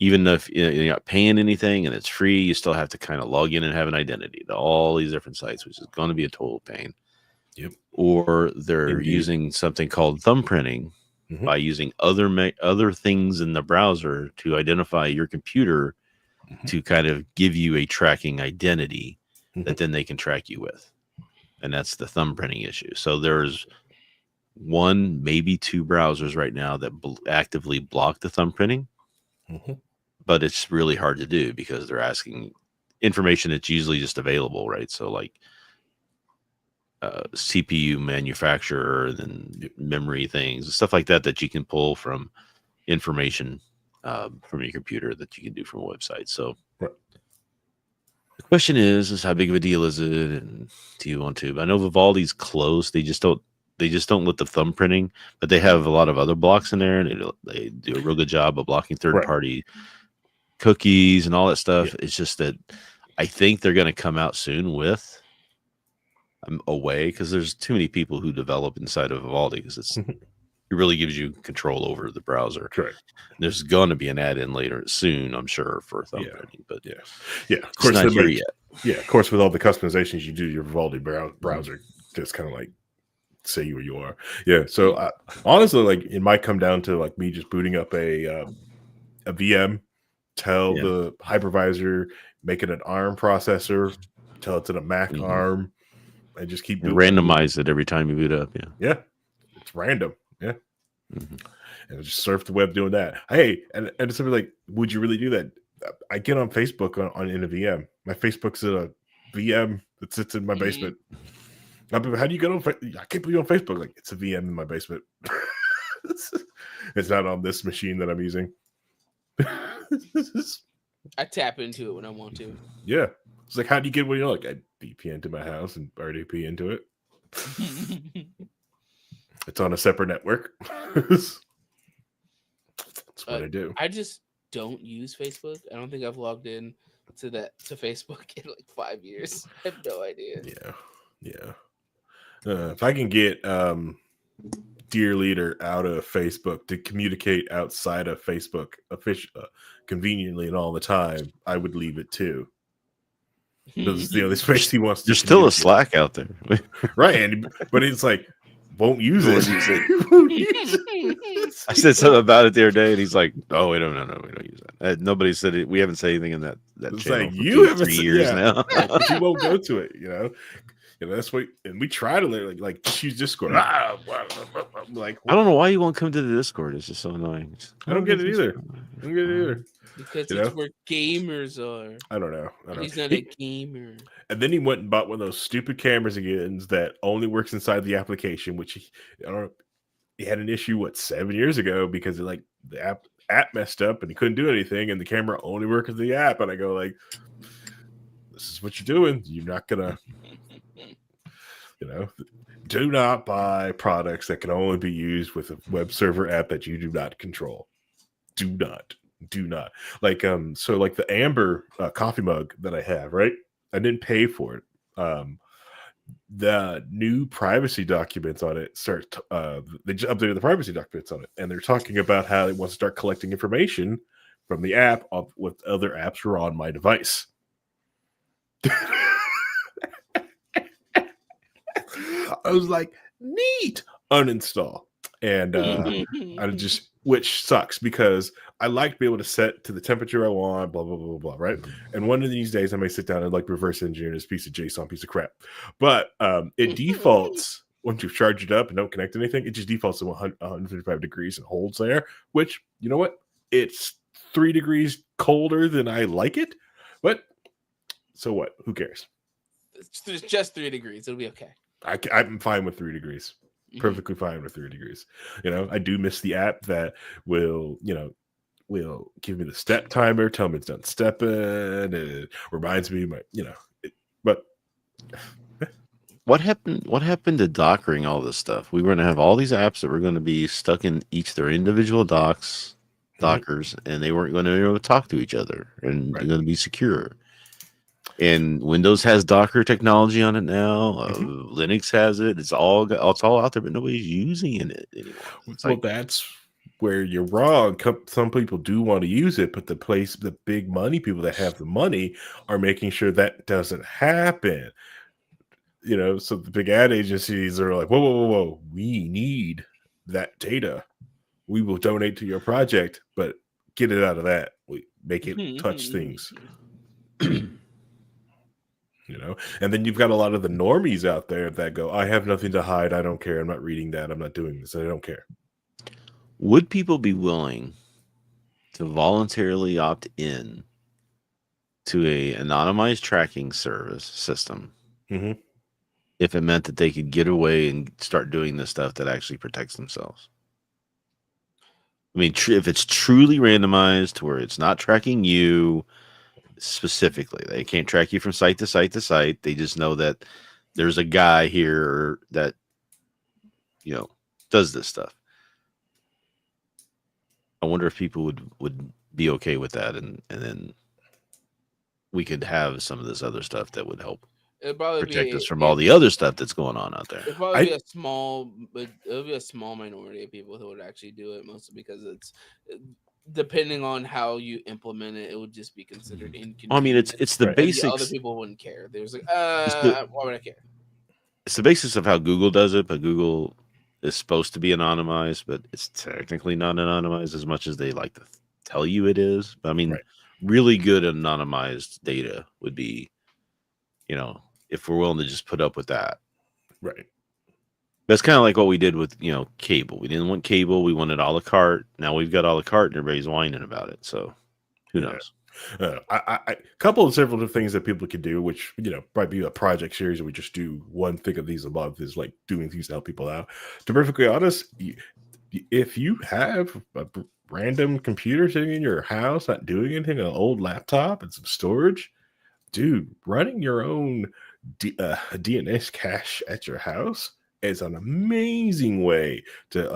Even if you're not paying anything and it's free, you still have to kind of log in and have an identity to all these different sites, which is going to be a total pain. Yep. Or they're Indeed. using something called thumbprinting by using other things in the browser to identify your computer to kind of give you a tracking identity that then they can track you with. And that's the thumbprinting issue. So there's one, maybe two browsers right now that actively block the thumbprinting. But it's really hard to do because they're asking information that's usually just available, right? So like CPU manufacturer, then memory things, stuff like that you can pull from information from your computer that you can do from a website. So the question is how big of a deal is it, and do you want to? I know Vivaldi's close. They just don't let the thumbprinting, but they have a lot of other blocks in there, and they do a real good job of blocking third-party cookies and all that stuff. It's just that I think they're going to come out soon with a way, because there's too many people who develop inside of Vivaldi, because it really gives you control over the browser. Correct. There's going to be an add-in later soon, I'm sure, for thumbprinting, but of course, not here yet. Yeah, of course, with all the customizations you do to your Vivaldi browser, just kind of like say where you are. Yeah. So honestly, like it might come down to like me just booting up a VM, tell the hypervisor, make it an ARM processor, tell it to the Mac ARM, and just keep randomize it every time you boot up. Yeah, it's random. Yeah. And just surf the web doing that. Hey, and somebody like, would you really do that? I get on Facebook in a VM. My Facebook's in a VM that sits in my basement. How do you get on? I can't believe you're on Facebook. Like, it's a VM in my basement. It's not on this machine that I'm using. I tap into it when I want to. Yeah. It's like, how do you get where you're like, I VPN to my house and RDP into it. It's on a separate network. That's what I do. I just don't use Facebook. I don't think I've logged in to Facebook in like 5 years. I have no idea. Yeah. If I can get Dear Leader out of Facebook to communicate outside of Facebook conveniently and all the time, I would leave it too. Because this space he wants to. There's still a Slack out there, right? But it's like won't use it. I said something about it the other day, and he's like, "Oh, no, we don't use that. Nobody said it. We haven't said anything in that it's channel like for you 3 years now. But you won't go to it, that's what. And we try to like use Discord. Like, I don't know why you won't come to the Discord. It's just so annoying. I don't get it either. Because it's where gamers are. I don't know. He's not a gamer. And then he went and bought one of those stupid cameras again that only works inside the application, which he had an issue 7 years ago because the app messed up and he couldn't do anything, and the camera only worked with the app. And I go like, this is what you're doing. You're not gonna, do not buy products that can only be used with a web server app that you do not control. Do not like so like the Amber coffee mug that I have, right? I didn't pay for it. The new privacy documents on it they just updated the privacy documents on it, and they're talking about how it wants to start collecting information from the app of what other apps are on my device. I was like, neat. Uninstall. And which sucks because I like to be able to set to the temperature I want, blah, blah, blah, blah, right? And one of these days I may sit down and like reverse engineer this piece of JSON piece of crap. But it defaults once you've charged it up and don't connect anything, it just defaults to 155 degrees and holds there, which, you know what? It's 3 degrees colder than I like it, but so what? Who cares? It's just 3 degrees. It'll be okay. I'm fine with 3 degrees. Perfectly fine with 3 degrees. You know, I do miss the app that will, will give me the step timer, tell me it's done stepping. It reminds me, but What happened? What happened to dockering all this stuff? We were going to have all these apps that were going to be stuck in each their individual dockers, and they weren't going to be able to talk to each other, and they're going to be secure. And Windows has Docker technology on it now. Linux has it. It's all out there, but nobody's using it anymore. That's where you're wrong. Some people do want to use it, but the big money people that have the money are making sure that doesn't happen. So the big ad agencies are like, whoa, we need that data. We will donate to your project, but get it out of that. We make it touch things. And then you've got a lot of the normies out there that go, I have nothing to hide. I don't care. I'm not reading that. I'm not doing this. I don't care. Would people be willing to voluntarily opt in to a anonymized tracking service system if it meant that they could get away and start doing this stuff that actually protects themselves? I mean, if it's truly randomized to where it's not tracking you specifically, they can't track you from site to site to site. They just know that there's a guy here that does this stuff. I wonder if people would be okay with that, and then we could have some of this other stuff that would help protect us from all the other stuff that's going on out there. It'll probably be a small minority of people who would actually do it, mostly because it's depending on how you implement it, it would just be considered inconvenient. I mean, it's the basics. Other people wouldn't care. There's like, why would I care? It's the basis of how Google does it, but Google is supposed to be anonymized, but it's technically not anonymized as much as they like to tell you it is. But I mean, really good anonymized data would be, if we're willing to just put up with that. Right. That's kind of like what we did with, cable. We didn't want cable. We wanted a la carte. Now we've got a la carte and everybody's whining about it. So who knows? A couple of several things that people could do, which, might be a project series that we just do one thing of these a month, is like doing things to help people out. To be perfectly honest, if you have a random computer sitting in your house, not doing anything, an old laptop and some storage, dude, running your own DNS cache at your house is an amazing way to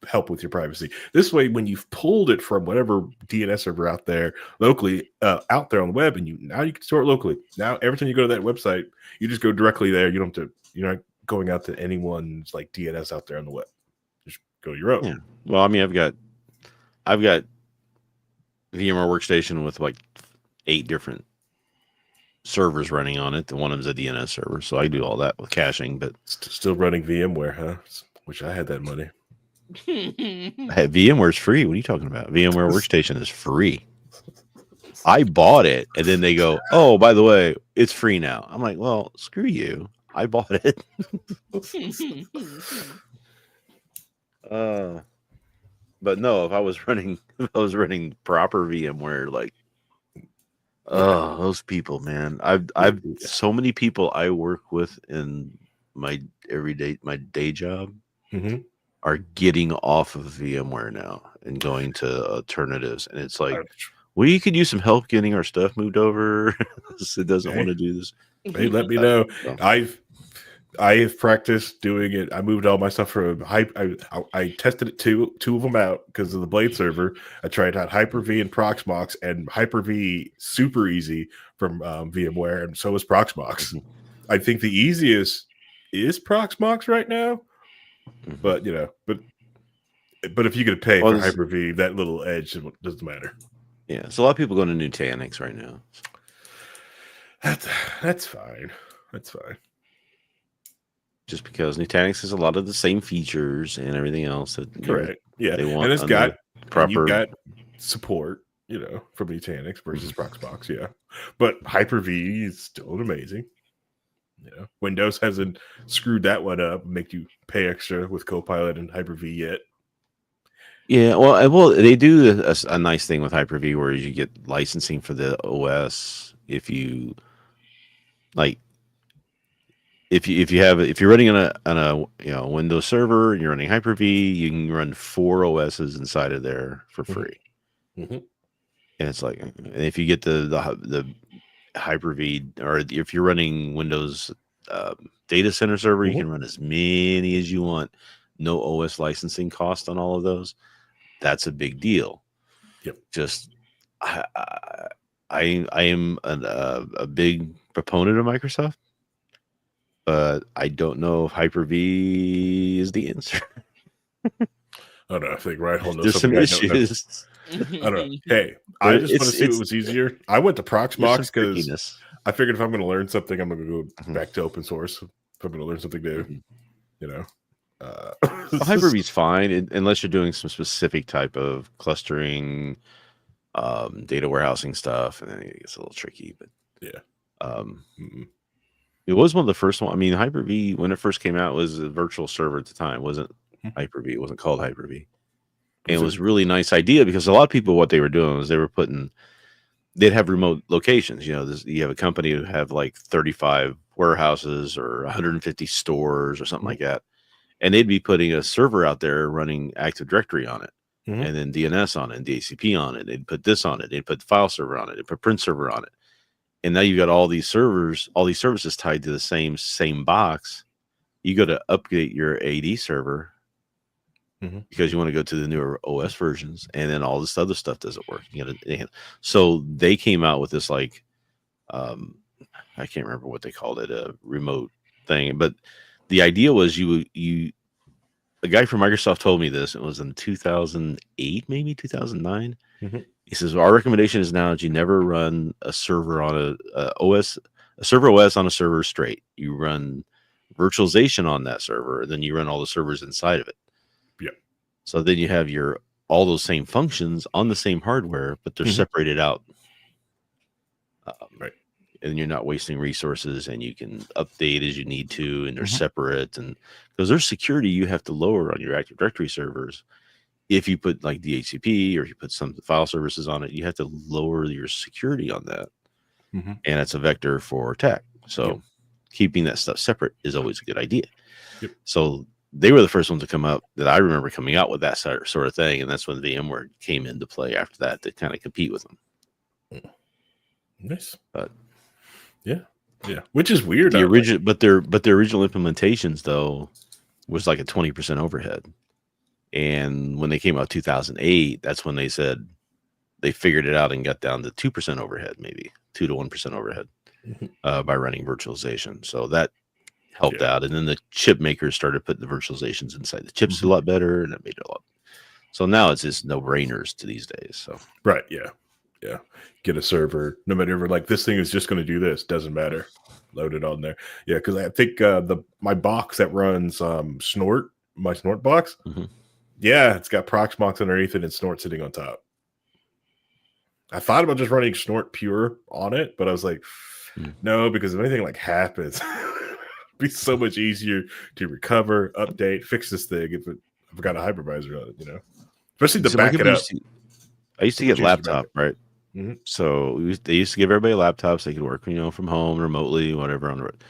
help with your privacy. This way, when you've pulled it from whatever DNS server out there locally, out there on the web, and now you can store it locally. Now, every time you go to that website, you just go directly there. You don't have to, you're not going out to anyone's like DNS out there on the web. Just go your own. Yeah. Well, I mean, I've got VMware Workstation with like 8 different servers running on it. One of them's a DNS server, so I do all that with caching. But still running VMware, huh? Wish I had that money. Hey, VMware's free. What are you talking about? VMware Workstation is free. I bought it, and then they go, "Oh, by the way, it's free now." I'm like, "Well, screw you. I bought it." But no, if I was running proper VMware, like, those people, man. I've so many people I work with in my day job are getting off of VMware now and going to alternatives, and it's like, we could use some help getting our stuff moved over. It doesn't want to do this. Hey, let me know. I have practiced doing it. I moved all my stuff from I tested it two of them out because of the Blade server. I tried out Hyper-V and Proxmox, and Hyper-V super easy from VMware, and so is Proxmox. I think the easiest is Proxmox right now, but if you could pay for Hyper-V, that little edge doesn't matter. Yeah, so a lot of people going to Nutanix right now. That's fine. That's fine. Just because Nutanix has a lot of the same features and everything else that correct, yeah, they want, and it's got proper. You've got support, from Nutanix versus Proxmox, yeah. But Hyper-V is still amazing. Windows hasn't screwed that one up, make you pay extra with Copilot and Hyper-V yet. Yeah, well, they do a nice thing with Hyper-V where you get licensing for the OS if you like. If you're running on a Windows server and you're running Hyper-V, you can run 4 OSs inside of there for free. Mm-hmm. And it's like, and if you get the Hyper-V, or if you're running Windows data center server, you can run as many as you want. No OS licensing cost on all of those. That's a big deal. Yep. Just I am a big proponent of Microsoft, but I don't know if Hyper-V is the answer. I don't know. I think Reinhold knows There's some issues. I don't know. Hey, I just want to see what was easier. I went to Proxmox because I figured if I'm going to learn something, I'm going to go back to open source. If I'm going to learn something new, Well, Hyper-V is fine unless you're doing some specific type of clustering, data warehousing stuff, and then it gets a little tricky. But yeah, it was one of the first one. I mean, Hyper-V when it first came out was a virtual server at the time. It wasn't Hyper-V. It wasn't called Hyper-V. And it was a really nice idea because a lot of people, what they were doing was they'd have remote locations. You have a company who have like 35 warehouses or 150 stores or something like that. And they'd be putting a server out there running Active Directory on it, and then DNS on it, and DHCP on it. They'd put this on it. They'd put the file server on it. They'd put print server on it. And now you've got all these servers, all these services tied to the same box. You go to update your AD server because you want to go to the newer OS versions, and then all this other stuff doesn't work. So they came out with this I can't remember what they called it, a remote thing, but the idea was a guy from Microsoft told me this. It was in 2008, maybe 2009. He says, our recommendation is now that you never run a server on a server OS on a server straight. You run virtualization on that server, and then you run all the servers inside of it. Yeah. So then you have all those same functions on the same hardware, but they're separated out. Right. And you're not wasting resources, and you can update as you need to, and they're separate. And because there's security you have to lower on your Active Directory servers. If you put like DHCP or if you put some file services on it, you have to lower your security on that. And it's a vector for attack. So keeping that stuff separate is always a good idea. So they were the first ones to come up that I remember coming out with that sort of thing. And that's when VMware came into play after that to kind of compete with them. Nice. But yeah, which is weird. The original, but their original implementations though was like a 20% overhead. And when they came out 2008, that's when they said they figured it out and got down to 2% overhead, maybe 2 to 1% overhead by running virtualization. So that helped out. And then the chip makers started putting the virtualizations inside the chips a lot better, and it made it a lot. So now it's just no brainers to these days. So right, yeah. Get a server, no matter like this thing is just going to do this. Doesn't matter. Load it on there. Yeah, because I think my box that runs Snort, my Snort box. Yeah, it's got Proxmox underneath it and Snort sitting on top. I thought about just running Snort pure on it, but I was like, no, because if anything like happens, it'd be so much easier to recover, update, fix this thing if I've got a hypervisor on it, especially to back it up. I used to get laptop, right? So they used to give everybody laptops. They could work, from home, remotely, whatever on the road.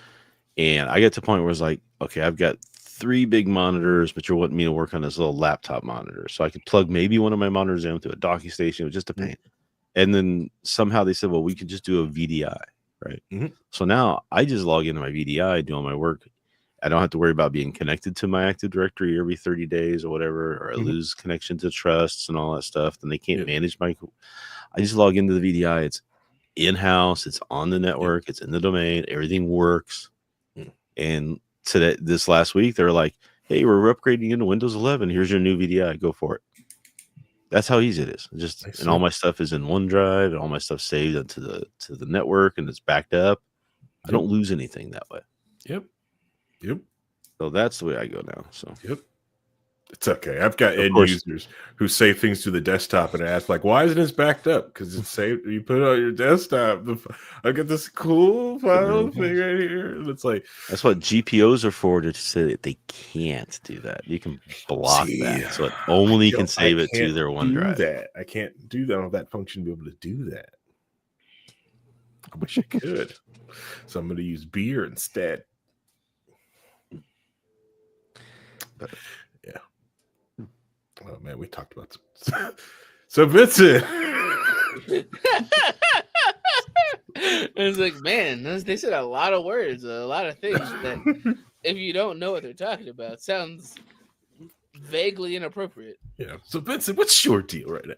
And I get to a point where it's like, okay, I've got 3 big monitors, but you're wanting me to work on this little laptop monitor. So I could plug maybe one of my monitors into a docking station. It was just a pain. And then somehow they said, well, we could just do a VDI, right? So now I just log into my VDI, do all my work. I don't have to worry about being connected to my Active Directory every 30 days or whatever, or I lose connection to trusts and all that stuff. Then they can't manage I just log into the VDI. It's in-house. It's on the network. It's in the domain. Everything works. And this last week, they were like, hey, we're upgrading into Windows 11. Here's your new VDI. Go for it. That's how easy it is. And all my stuff is in OneDrive, and all my stuff saved to the network, and it's backed up. I don't lose anything that way. Yep. So that's the way I go now. So It's okay. I've got Of end course. users who save things to the desktop and ask, like, why isn't this backed up? Because it's saved. You put it on your desktop. I got this cool file thing right here. And it's like, That's what GPOs are for, to say that they can't do that. You can block see, that, so it only can I save it to can't their do OneDrive. that. I can't do that on that function to be able to do that. I wish I could. So I'm going to use beer instead. But yeah. Oh man, we talked about so Vincent. It's like, man, they said a lot of words, a lot of things that if you don't know what they're talking about, sounds vaguely inappropriate. Yeah. So Vincent, what's your deal right now?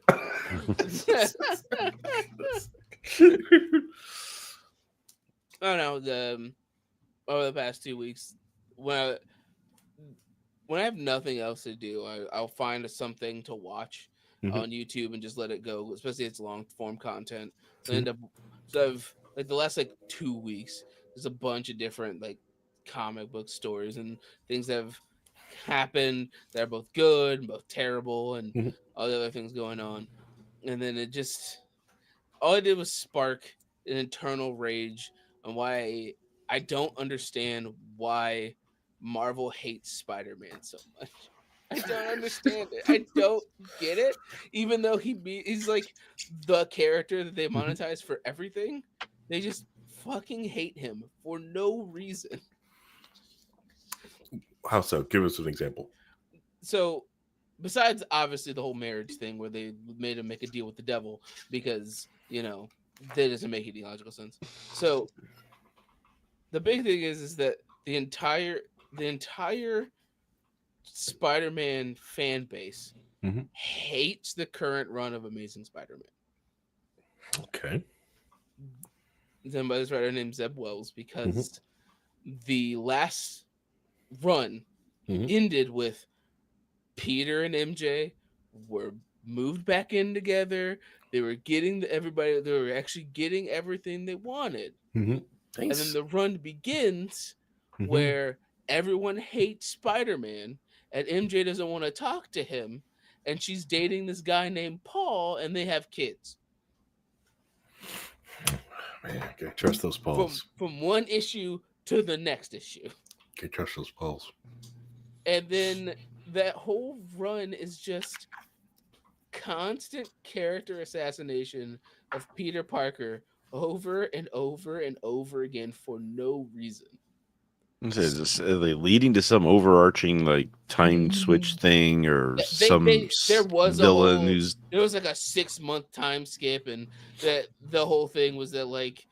Oh no, over the past 2 weeks, when I have nothing else to do, I'll find something to watch on YouTube and just let it go, especially it's long form content. I end up, so I've like the last like 2 weeks, there's a bunch of different like comic book stories and things that have happened that are both good and both terrible and all the other things going on. And then it just all I did was spark an internal rage on why I don't understand why Marvel hates Spider-Man so much. I don't understand it. I don't get it. Even though he's like the character that they monetize for everything, they just fucking hate him for no reason. How so? Give us an example. So, besides obviously the whole marriage thing where they made him make a deal with the devil because, that doesn't make any logical sense. So, the big thing is that the entire Spider-Man fan base hates the current run of Amazing Spider-Man. Okay. Done by this writer named Zeb Wells because the last run ended with Peter and MJ were moved back in together. They were getting they were actually getting everything they wanted. And then the run begins where everyone hates Spider-Man and MJ doesn't want to talk to him and she's dating this guy named Paul and they have kids. Man, can't trust those Pauls. From one issue to the next issue. Can't trust those Pauls. And then that whole run is just constant character assassination of Peter Parker over and over and over again for no reason. Are they leading to some overarching like time switch thing or there was villain who's there was like a 6-month time skip and that the whole thing was that like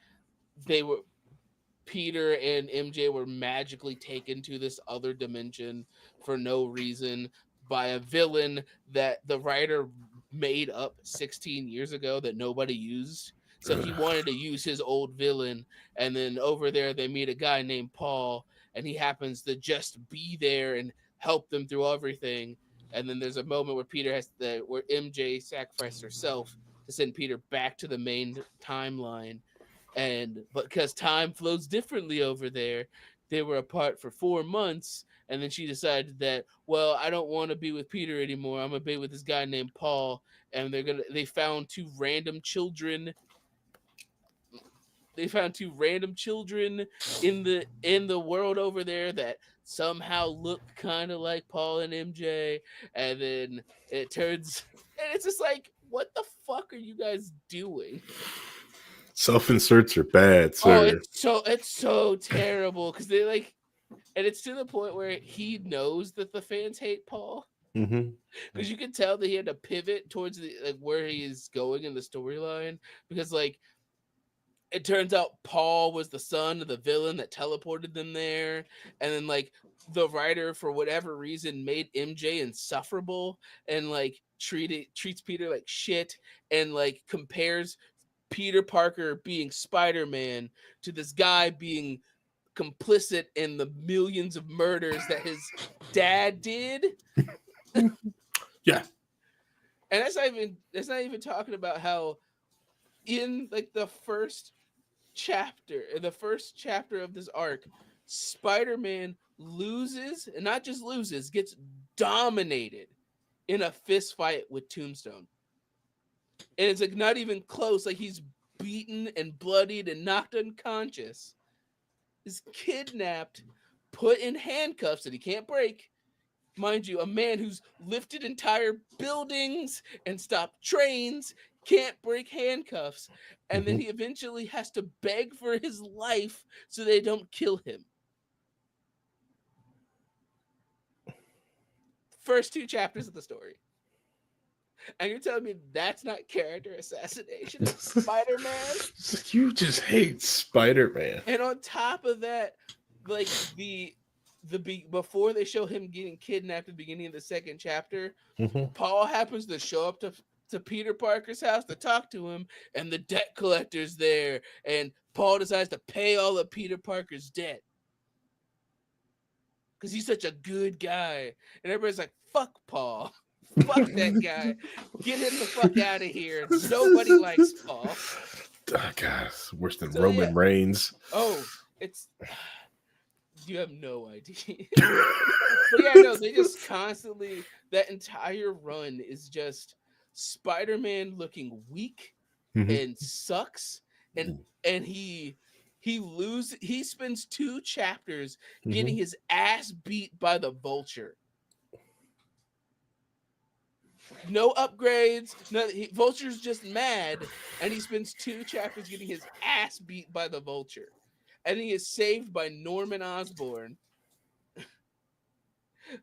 Peter and MJ were magically taken to this other dimension for no reason by a villain that the writer made up 16 years ago that nobody used. So he wanted to use his old villain. And then over there, they meet a guy named Paul, and he happens to just be there and help them through everything. And then there's a moment where where MJ sacrificed herself to send Peter back to the main timeline. And because time flows differently over there, they were apart for 4 months. And then she decided that, well, I don't want to be with Peter anymore. I'm gonna be with this guy named Paul. And they found two random children. They found two random children in the world over there that somehow look kind of like Paul and MJ. And then it's just like, what the fuck are you guys doing? Self-inserts are bad, sir. Oh, it's so terrible because they like, and it's to the point where he knows that the fans hate Paul because you can tell that he had to pivot towards where he is going in the storyline because like it turns out Paul was the son of the villain that teleported them there, and then like the writer for whatever reason made MJ insufferable and like treats Peter like shit and like compares Peter Parker being Spider-Man to this guy being complicit in the millions of murders that his dad did. Yeah. And that's not even talking about how in like the first chapter of this arc, Spider-Man loses, and not just loses, gets dominated in a fist fight with Tombstone. And it's like not even close. Like he's beaten and bloodied and knocked unconscious. Is kidnapped, put in handcuffs that he can't break. Mind you, a man who's lifted entire buildings and stopped trains can't break handcuffs. And then he eventually has to beg for his life so they don't kill him. First 2 chapters of the story. And you're telling me that's not character assassination of Spider-Man? You just hate Spider-Man. And on top of that, like before they show him getting kidnapped at the beginning of the second chapter, Paul happens to show up to Peter Parker's house to talk to him, and the debt collector's there, and Paul decides to pay all of Peter Parker's debt because he's such a good guy, and everybody's like, "Fuck Paul." Fuck that guy. Get him the fuck out of here. Nobody likes Paul. Oh, God, it's worse than Roman Reigns. Oh, it's... You have no idea. But yeah, no, they just constantly... That entire run is just Spider-Man looking weak and sucks. And he spends 2 chapters getting his ass beat by the Vulture. No upgrades. Vulture's just mad, and he spends 2 chapters getting his ass beat by the Vulture, and he is saved by Norman Osborn,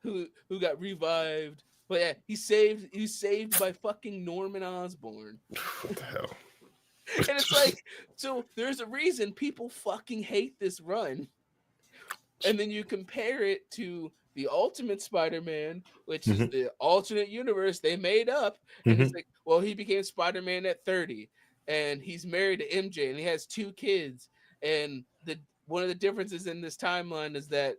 who got revived. But yeah, he's saved by fucking Norman Osborn. What the hell? And it's like, so there's a reason people fucking hate this run, and then you compare it to the Ultimate Spider-Man, which is the alternate universe they made up. And it's like, well, he became Spider-Man at 30, and he's married to MJ, and he has 2 kids. And one of the differences in this timeline is that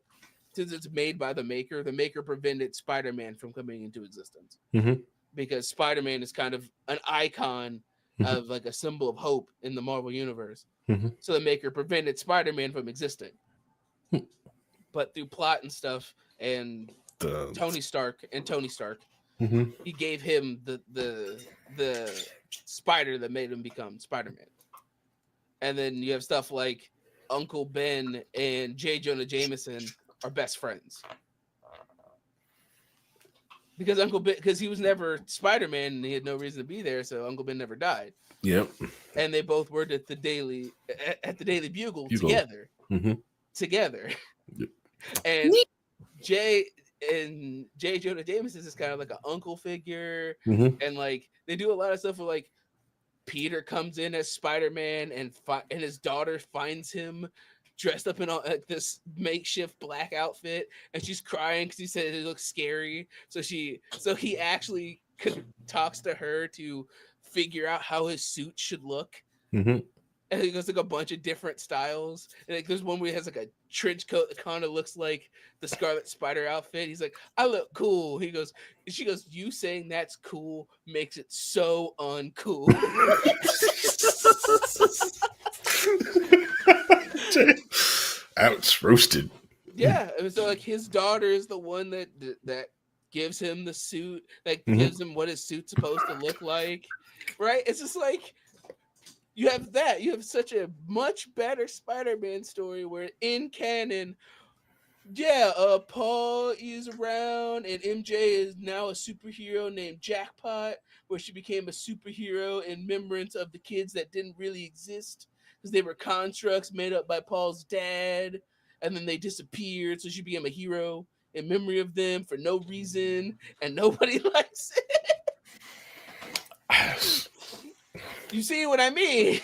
since it's made by the Maker prevented Spider-Man from coming into existence. Because Spider-Man is kind of an icon of like a symbol of hope in the Marvel Universe. So the Maker prevented Spider-Man from existing. But through plot and stuff, and Tony Stark, he gave him the spider that made him become Spider-Man. And then you have stuff like Uncle Ben and J. Jonah Jameson are best friends. Because he was never Spider-Man and he had no reason to be there, so Uncle Ben never died. Yep. And they both worked at the Daily Bugle. Together. Yep. And J. Jonah Jameson is kind of like an uncle figure, and like they do a lot of stuff where like Peter comes in as Spider-Man, and his daughter finds him dressed up in this makeshift black outfit, and she's crying because he said it looks scary. So he actually talks to her to figure out how his suit should look. And he goes like a bunch of different styles. And like there's one where he has like a trench coat that kind of looks like the Scarlet Spider outfit. He's like, I look cool. She goes, you saying that's cool makes it so uncool. Ouch, roasted. Yeah. And so like his daughter is the one that gives him the suit, that gives him what his suit's supposed to look like. Right? It's just like, you have such a much better Spider-Man story where in canon, Paul is around and MJ is now a superhero named Jackpot, where she became a superhero in remembrance of the kids that didn't really exist because they were constructs made up by Paul's dad, and then they disappeared, so she became a hero in memory of them for no reason, and nobody likes it. You see what I mean?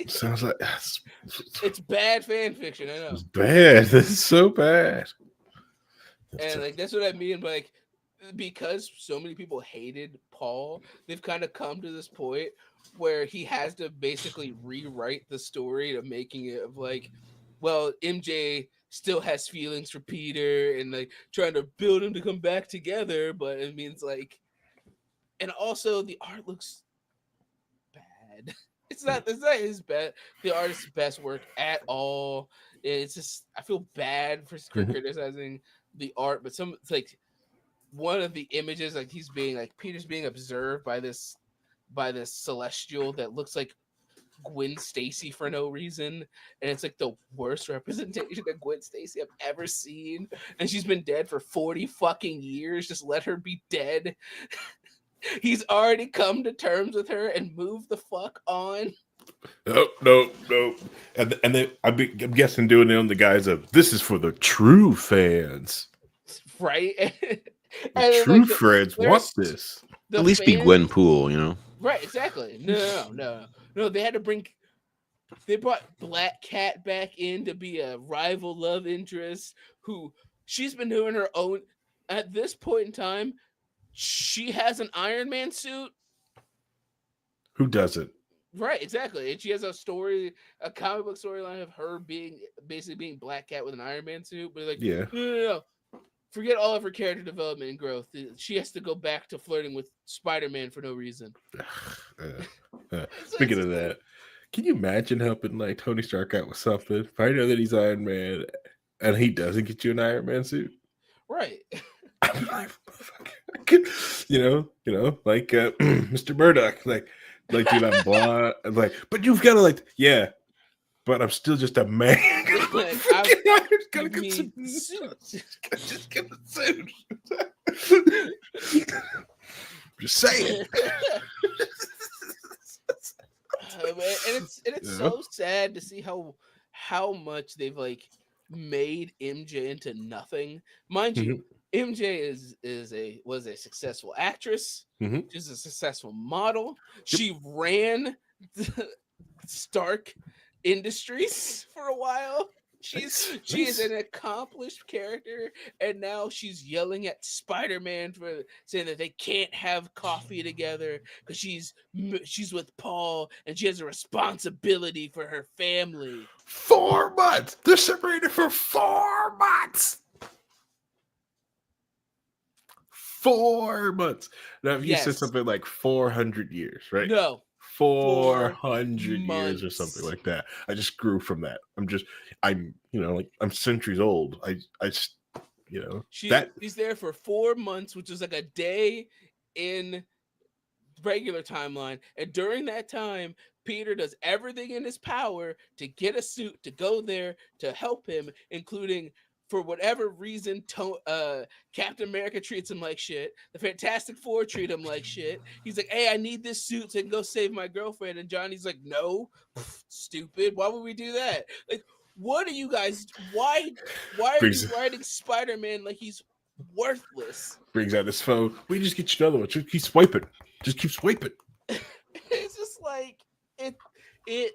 Sounds like it's bad fan fiction. I know. It's bad. It's so bad. And like that's what I mean. But like, because so many people hated Paul, they've kind of come to this point where he has to basically rewrite the story to making it of like, well, MJ still has feelings for Peter and like trying to build him to come back together, but it means like, and also the art looks bad. It's not his best, the artist's best work at all. It's just I feel bad for criticizing the art, but it's like one of the images, like he's being like Peter's being observed by this celestial that looks like Gwen Stacy for no reason, and it's like the worst representation of Gwen Stacy I've ever seen. And she's been dead for 40 fucking years. Just let her be dead. He's already come to terms with her and moved the fuck on. No. And then I'm guessing doing it on the guise of this is for the true fans. Right? The true fans want this. At least be Gwenpool, you know? Right, exactly. No. They brought Black Cat back in to be a rival love interest who she's been doing her own. At this point in time, she has an Iron Man suit. Who doesn't? Right, exactly. And she has a comic book storyline of her basically being Black Cat with an Iron Man suit. But like, yeah. No. Forget all of her character development and growth. She has to go back to flirting with Spider-Man for no reason. Speaking of that, can you imagine helping like Tony Stark out with something? If I know that he's Iron Man and he doesn't get you an Iron Man suit, right? I'm like, you know, like Mr. Murdoch, like dude, I'm blind, like, but you've got to like, yeah, but I'm still just a man. Like, gotta get some suits. Just get a suit. Just saying. And it's so sad to see how much they've like made MJ into nothing. Mind you, MJ was a successful actress. She's a successful model. She ran Stark Industries for a while. She is an accomplished character, and now she's yelling at Spider-Man for saying that they can't have coffee together because she's with Paul and she has a responsibility for her family. 4 months. They're separated for 4 months. 4 months. Now, if you said something like 400 years, right? No. 400 years or something like that. I just grew from that. I'm centuries old. I just, she's there for 4 months, which is like a day in regular timeline. And during that time, Peter does everything in his power to get a suit to go there to help him, including, for whatever reason, Captain America treats him like shit. The Fantastic Four treat him like shit. He's like, hey, I need this suit so I can go save my girlfriend. And Johnny's like, no, stupid. Why would we do that? Like, what are you guys? Why are you writing Spider-Man like he's worthless? Brings out his phone. We just get you another one. Just keep swiping. It's just like, it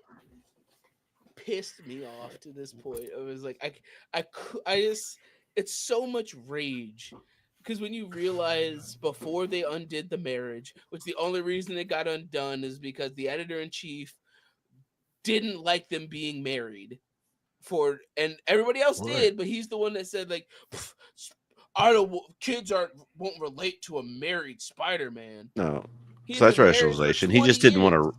pissed me off to this point. I was like, I just, it's so much rage because when you realize before they undid the marriage, which the only reason it got undone is because the editor-in-chief didn't like them being married, and everybody else did, but he's the one that said like, kids won't relate to a married Spider-Man. No, so that's rationalization. He just didn't want to.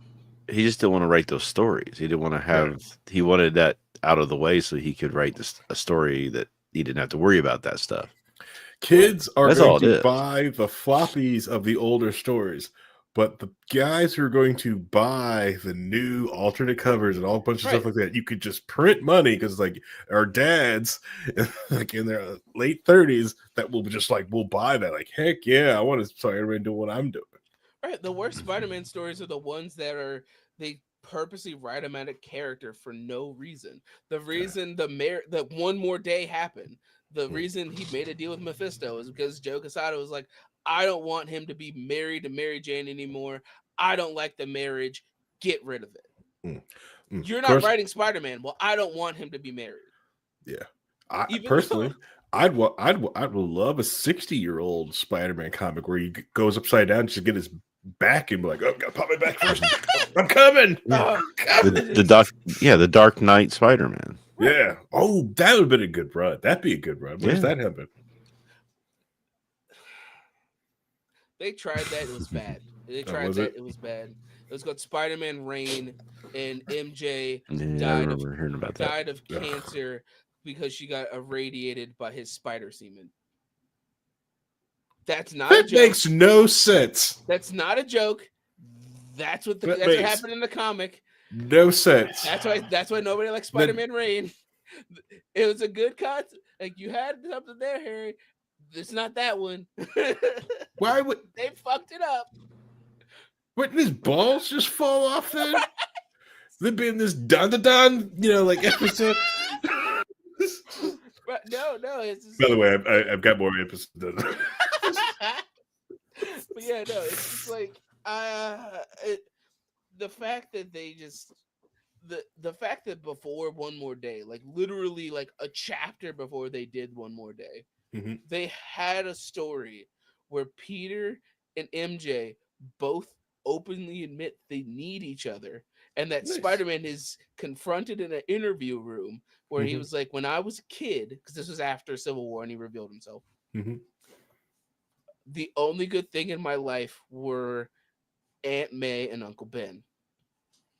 He just didn't want to write those stories. He didn't want to have. Right. He wanted that out of the way so he could write a story that he didn't have to worry about that stuff. Kids are going to buy the floppies of the older stories, but the guys who are going to buy the new alternate covers and all a bunch of stuff like that, you could just print money because like our dads, like in their late 30s, that will just like we'll buy that. Like heck yeah, I want to Spider-Man doing what I'm doing. Right, the worst Spider-Man stories are the ones that they purposely write him out of character for no reason. The reason that one more day happened, the reason he made a deal with Mephisto is because Joe Quesada was like, I don't want him to be married to Mary Jane anymore. I don't like the marriage. Get rid of it. You're not writing Spider-Man. Well, I don't want him to be married. Yeah, I'd love a 60-year-old Spider-Man comic where he goes upside down to get his back and be like, oh, gotta pop my back first. I'm coming. Yeah. The Dark Knight Spider-Man. Yeah. Oh, that would have been a good run. That'd be a good run. Where's that happen? They tried that. It was bad. It was bad. It was called Spider-Man Reign, and MJ died of cancer because she got irradiated by his spider semen. That's not a That joke. makes no sense. That's not a joke. That's what That what makes happened in the comic. no sense. That's why nobody likes Spider-Man Reign. It was a good cut. Like you had something there, Harry. It's not that one. Why would They fucked it up. wouldn't his balls just fall off then? There'd be in this dun like episode. But no, it's just By the way, I've got more episodes. but yeah, no, it's just like the fact that they just the fact that before One More Day, like literally like a chapter before they did One More Day, Mhm. they had a story where Peter and MJ both openly admit they need each other, and that Nice. Spider-Man is confronted in an interview room where he Mhm. was like, when I was a kid, because this was after Civil War and he revealed himself, Mhm. the only good thing in my life were Aunt May and Uncle Ben.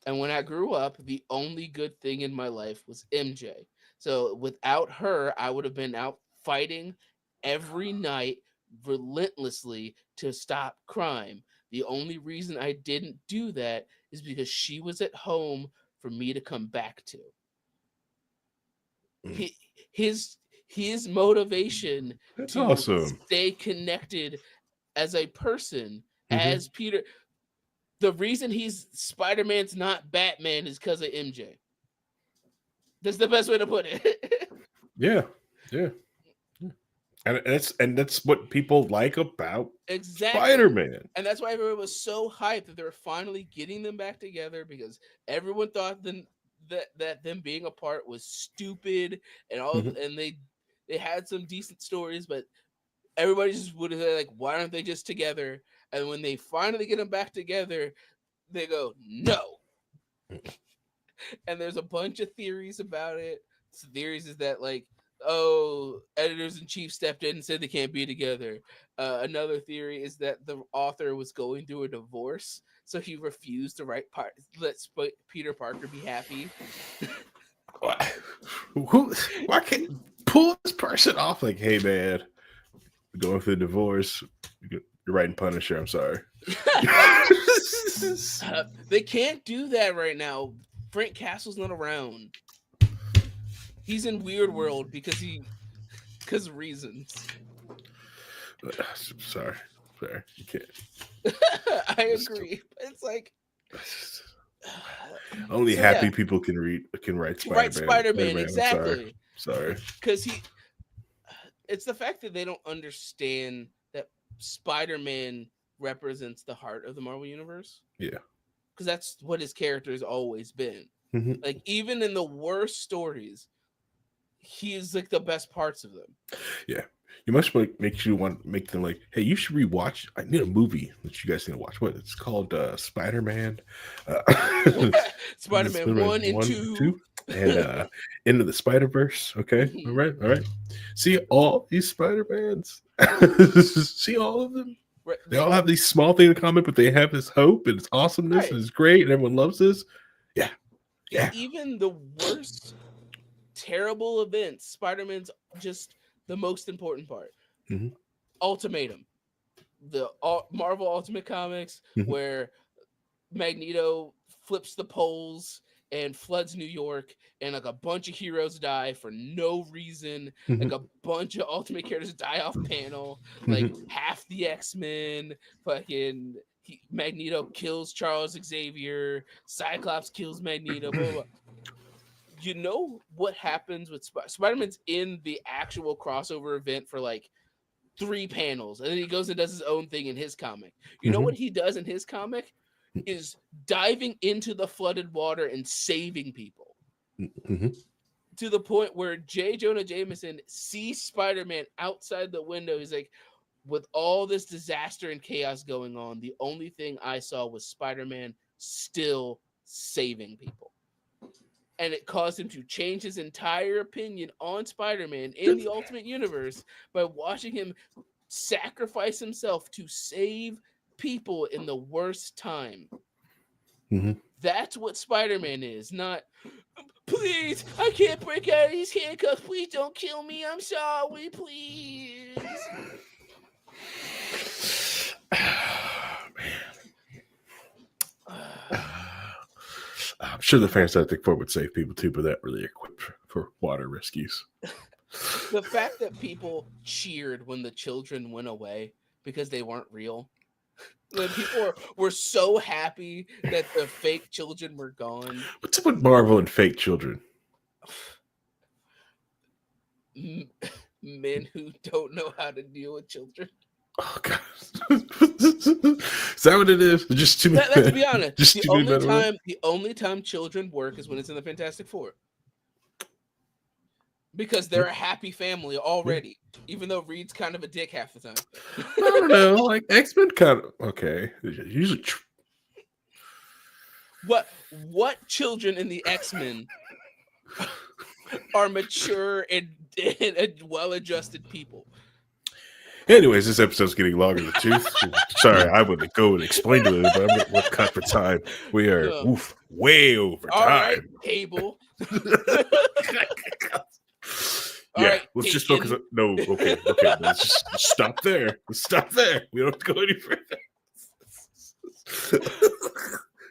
And when I grew up, the only good thing in my life was MJ. So without her, I would have been out fighting every night relentlessly to stop crime. The only reason I didn't do that is because she was at home for me to come back to. Mm. His motivation That's to awesome. stay connected as a person, Mhm. as Peter. The reason he's Spider-Man's not Batman is because of MJ. That's the best way to put it. Yeah. And that's what people like about Exactly. Spider-Man. And that's why everyone was so hyped that they were finally getting them back together, because everyone thought that them being apart was stupid and all Mhm. and they had some decent stories, but everybody just would have said, like, why aren't they just together? And when they finally get them back together, they go, no. And there's a bunch of theories about it. So theories is that, like, oh, editors in chief stepped in and said they can't be together. Another theory is that the author was going through a divorce, so he refused to let Peter Parker be happy. Why can't pull this person off? Like, hey man, going through a divorce. You're writing Punisher. I'm sorry. They can't do that right now. Frank Castle's not around. He's in Weird World because of reasons. Sorry, you can't. I agree. It's like only so happy yeah. people can write Spider-Man. Right, Spider-Man, exactly. Sorry. Because it's the fact that they don't understand that Spider-Man represents the heart of the Marvel Universe. Yeah. Because that's what his character has always been. Mhm. Like, even in the worst stories, he's like the best parts of them. Yeah. You must make them like, hey, you should rewatch. I need a movie that you guys need to watch. What it's called? Spider-Man. Spider-Man 1 and 2. And Into the Spider-Verse. Okay. All right. See all these Spider-Mans. See all of them. Right. They all have these small things in common, but they have this hope and it's awesomeness Right. and it's great and everyone loves this. Yeah. Even the worst terrible events, Spider-Man's just the most important part. Mhm. Ultimatum, the Marvel Ultimate Comics, Mhm. where Magneto flips the poles and floods New York, and like a bunch of heroes die for no reason. Mhm. Like a bunch of Ultimate characters die off panel. Like half the X-Men, fucking Magneto kills Charles Xavier, Cyclops kills Magneto, blah, blah, blah. You know what happens with Spider-Man's in the actual crossover event for like 3 panels, and then he goes and does his own thing in his comic. You know what he does in his comic is diving into the flooded water and saving people. To the point where J. Jonah Jameson sees Spider-Man outside the window. He's like, with all this disaster and chaos going on, the only thing I saw was Spider-Man still saving people. And it caused him to change his entire opinion on Spider-Man in the Ultimate Universe by watching him sacrifice himself to save people in the worst time. That's what Spider-Man is, not, please, I can't break out of these handcuffs. Please don't kill me. I'm sorry, please. sure the Fantastic Four would save people too, but they're not really equipped for water rescues. The fact that people cheered when the children went away because they weren't real. When people were so happy that the fake children were gone. What's up with Marvel and fake children? Men who don't know how to deal with children. Oh god, is that what it is? Just too many. Let's be honest. Just The only time children work is when it's in the Fantastic Four. Because they're a happy family already, even though Reed's kind of a dick half the time. I don't know, like X-Men kind of okay. Usually, what children in the X-Men are mature and well-adjusted people? anyways, this episode's getting longer than the tooth. Sorry, I wouldn't go and explain to it, but we're cut for time. We are way over time. All right, Cable. Yeah, right, let's just focus on okay. Let's just stop there. Let's stop there. We don't have to go any further.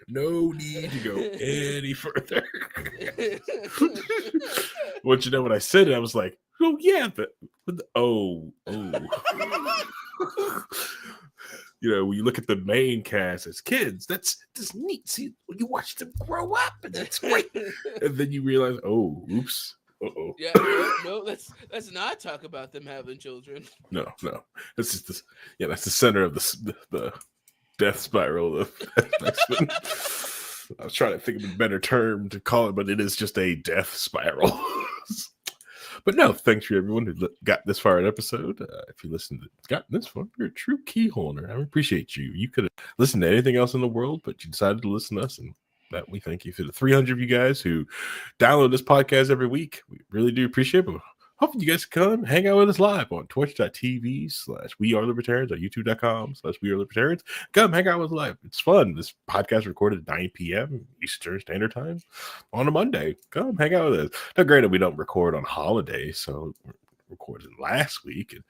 No need to go any further. Once you know what I said, I was like, oh yeah, but oh. You know, when you look at the main cast as kids, that's neat. See, when you watch them grow up, and that's great. And then you realize, oh, oops. Uh-oh. Yeah, no, let's not talk about them having children. No. This is that's the center of the death spiral of X-Men. I was trying to think of a better term to call it, but it is just a death spiral. But no, thanks for everyone who got this far in episode. If you gotten this far, you're a true keyholder. I appreciate you. You could have listened to anything else in the world, but you decided to listen to us, and that we thank you for the 300 of you guys who download this podcast every week. We really do appreciate it. Hoping you guys can come hang out with us live on twitch.tv/wearelibertarians or youtube.com/wearelibertarians. Come hang out with us live. It's fun. This podcast is recorded at 9 p.m. Eastern Standard Time on a Monday. Come hang out with us. Now, granted, we don't record on holidays, so we recorded last week, and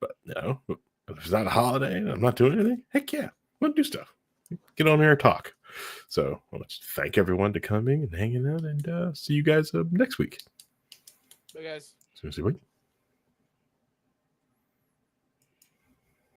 but if it's not a holiday and I'm not doing anything, heck yeah, we'll do stuff. Get on here and talk. So I want to thank everyone to coming and hanging out, and see you guys next week. Bye, guys. Seriously, wait.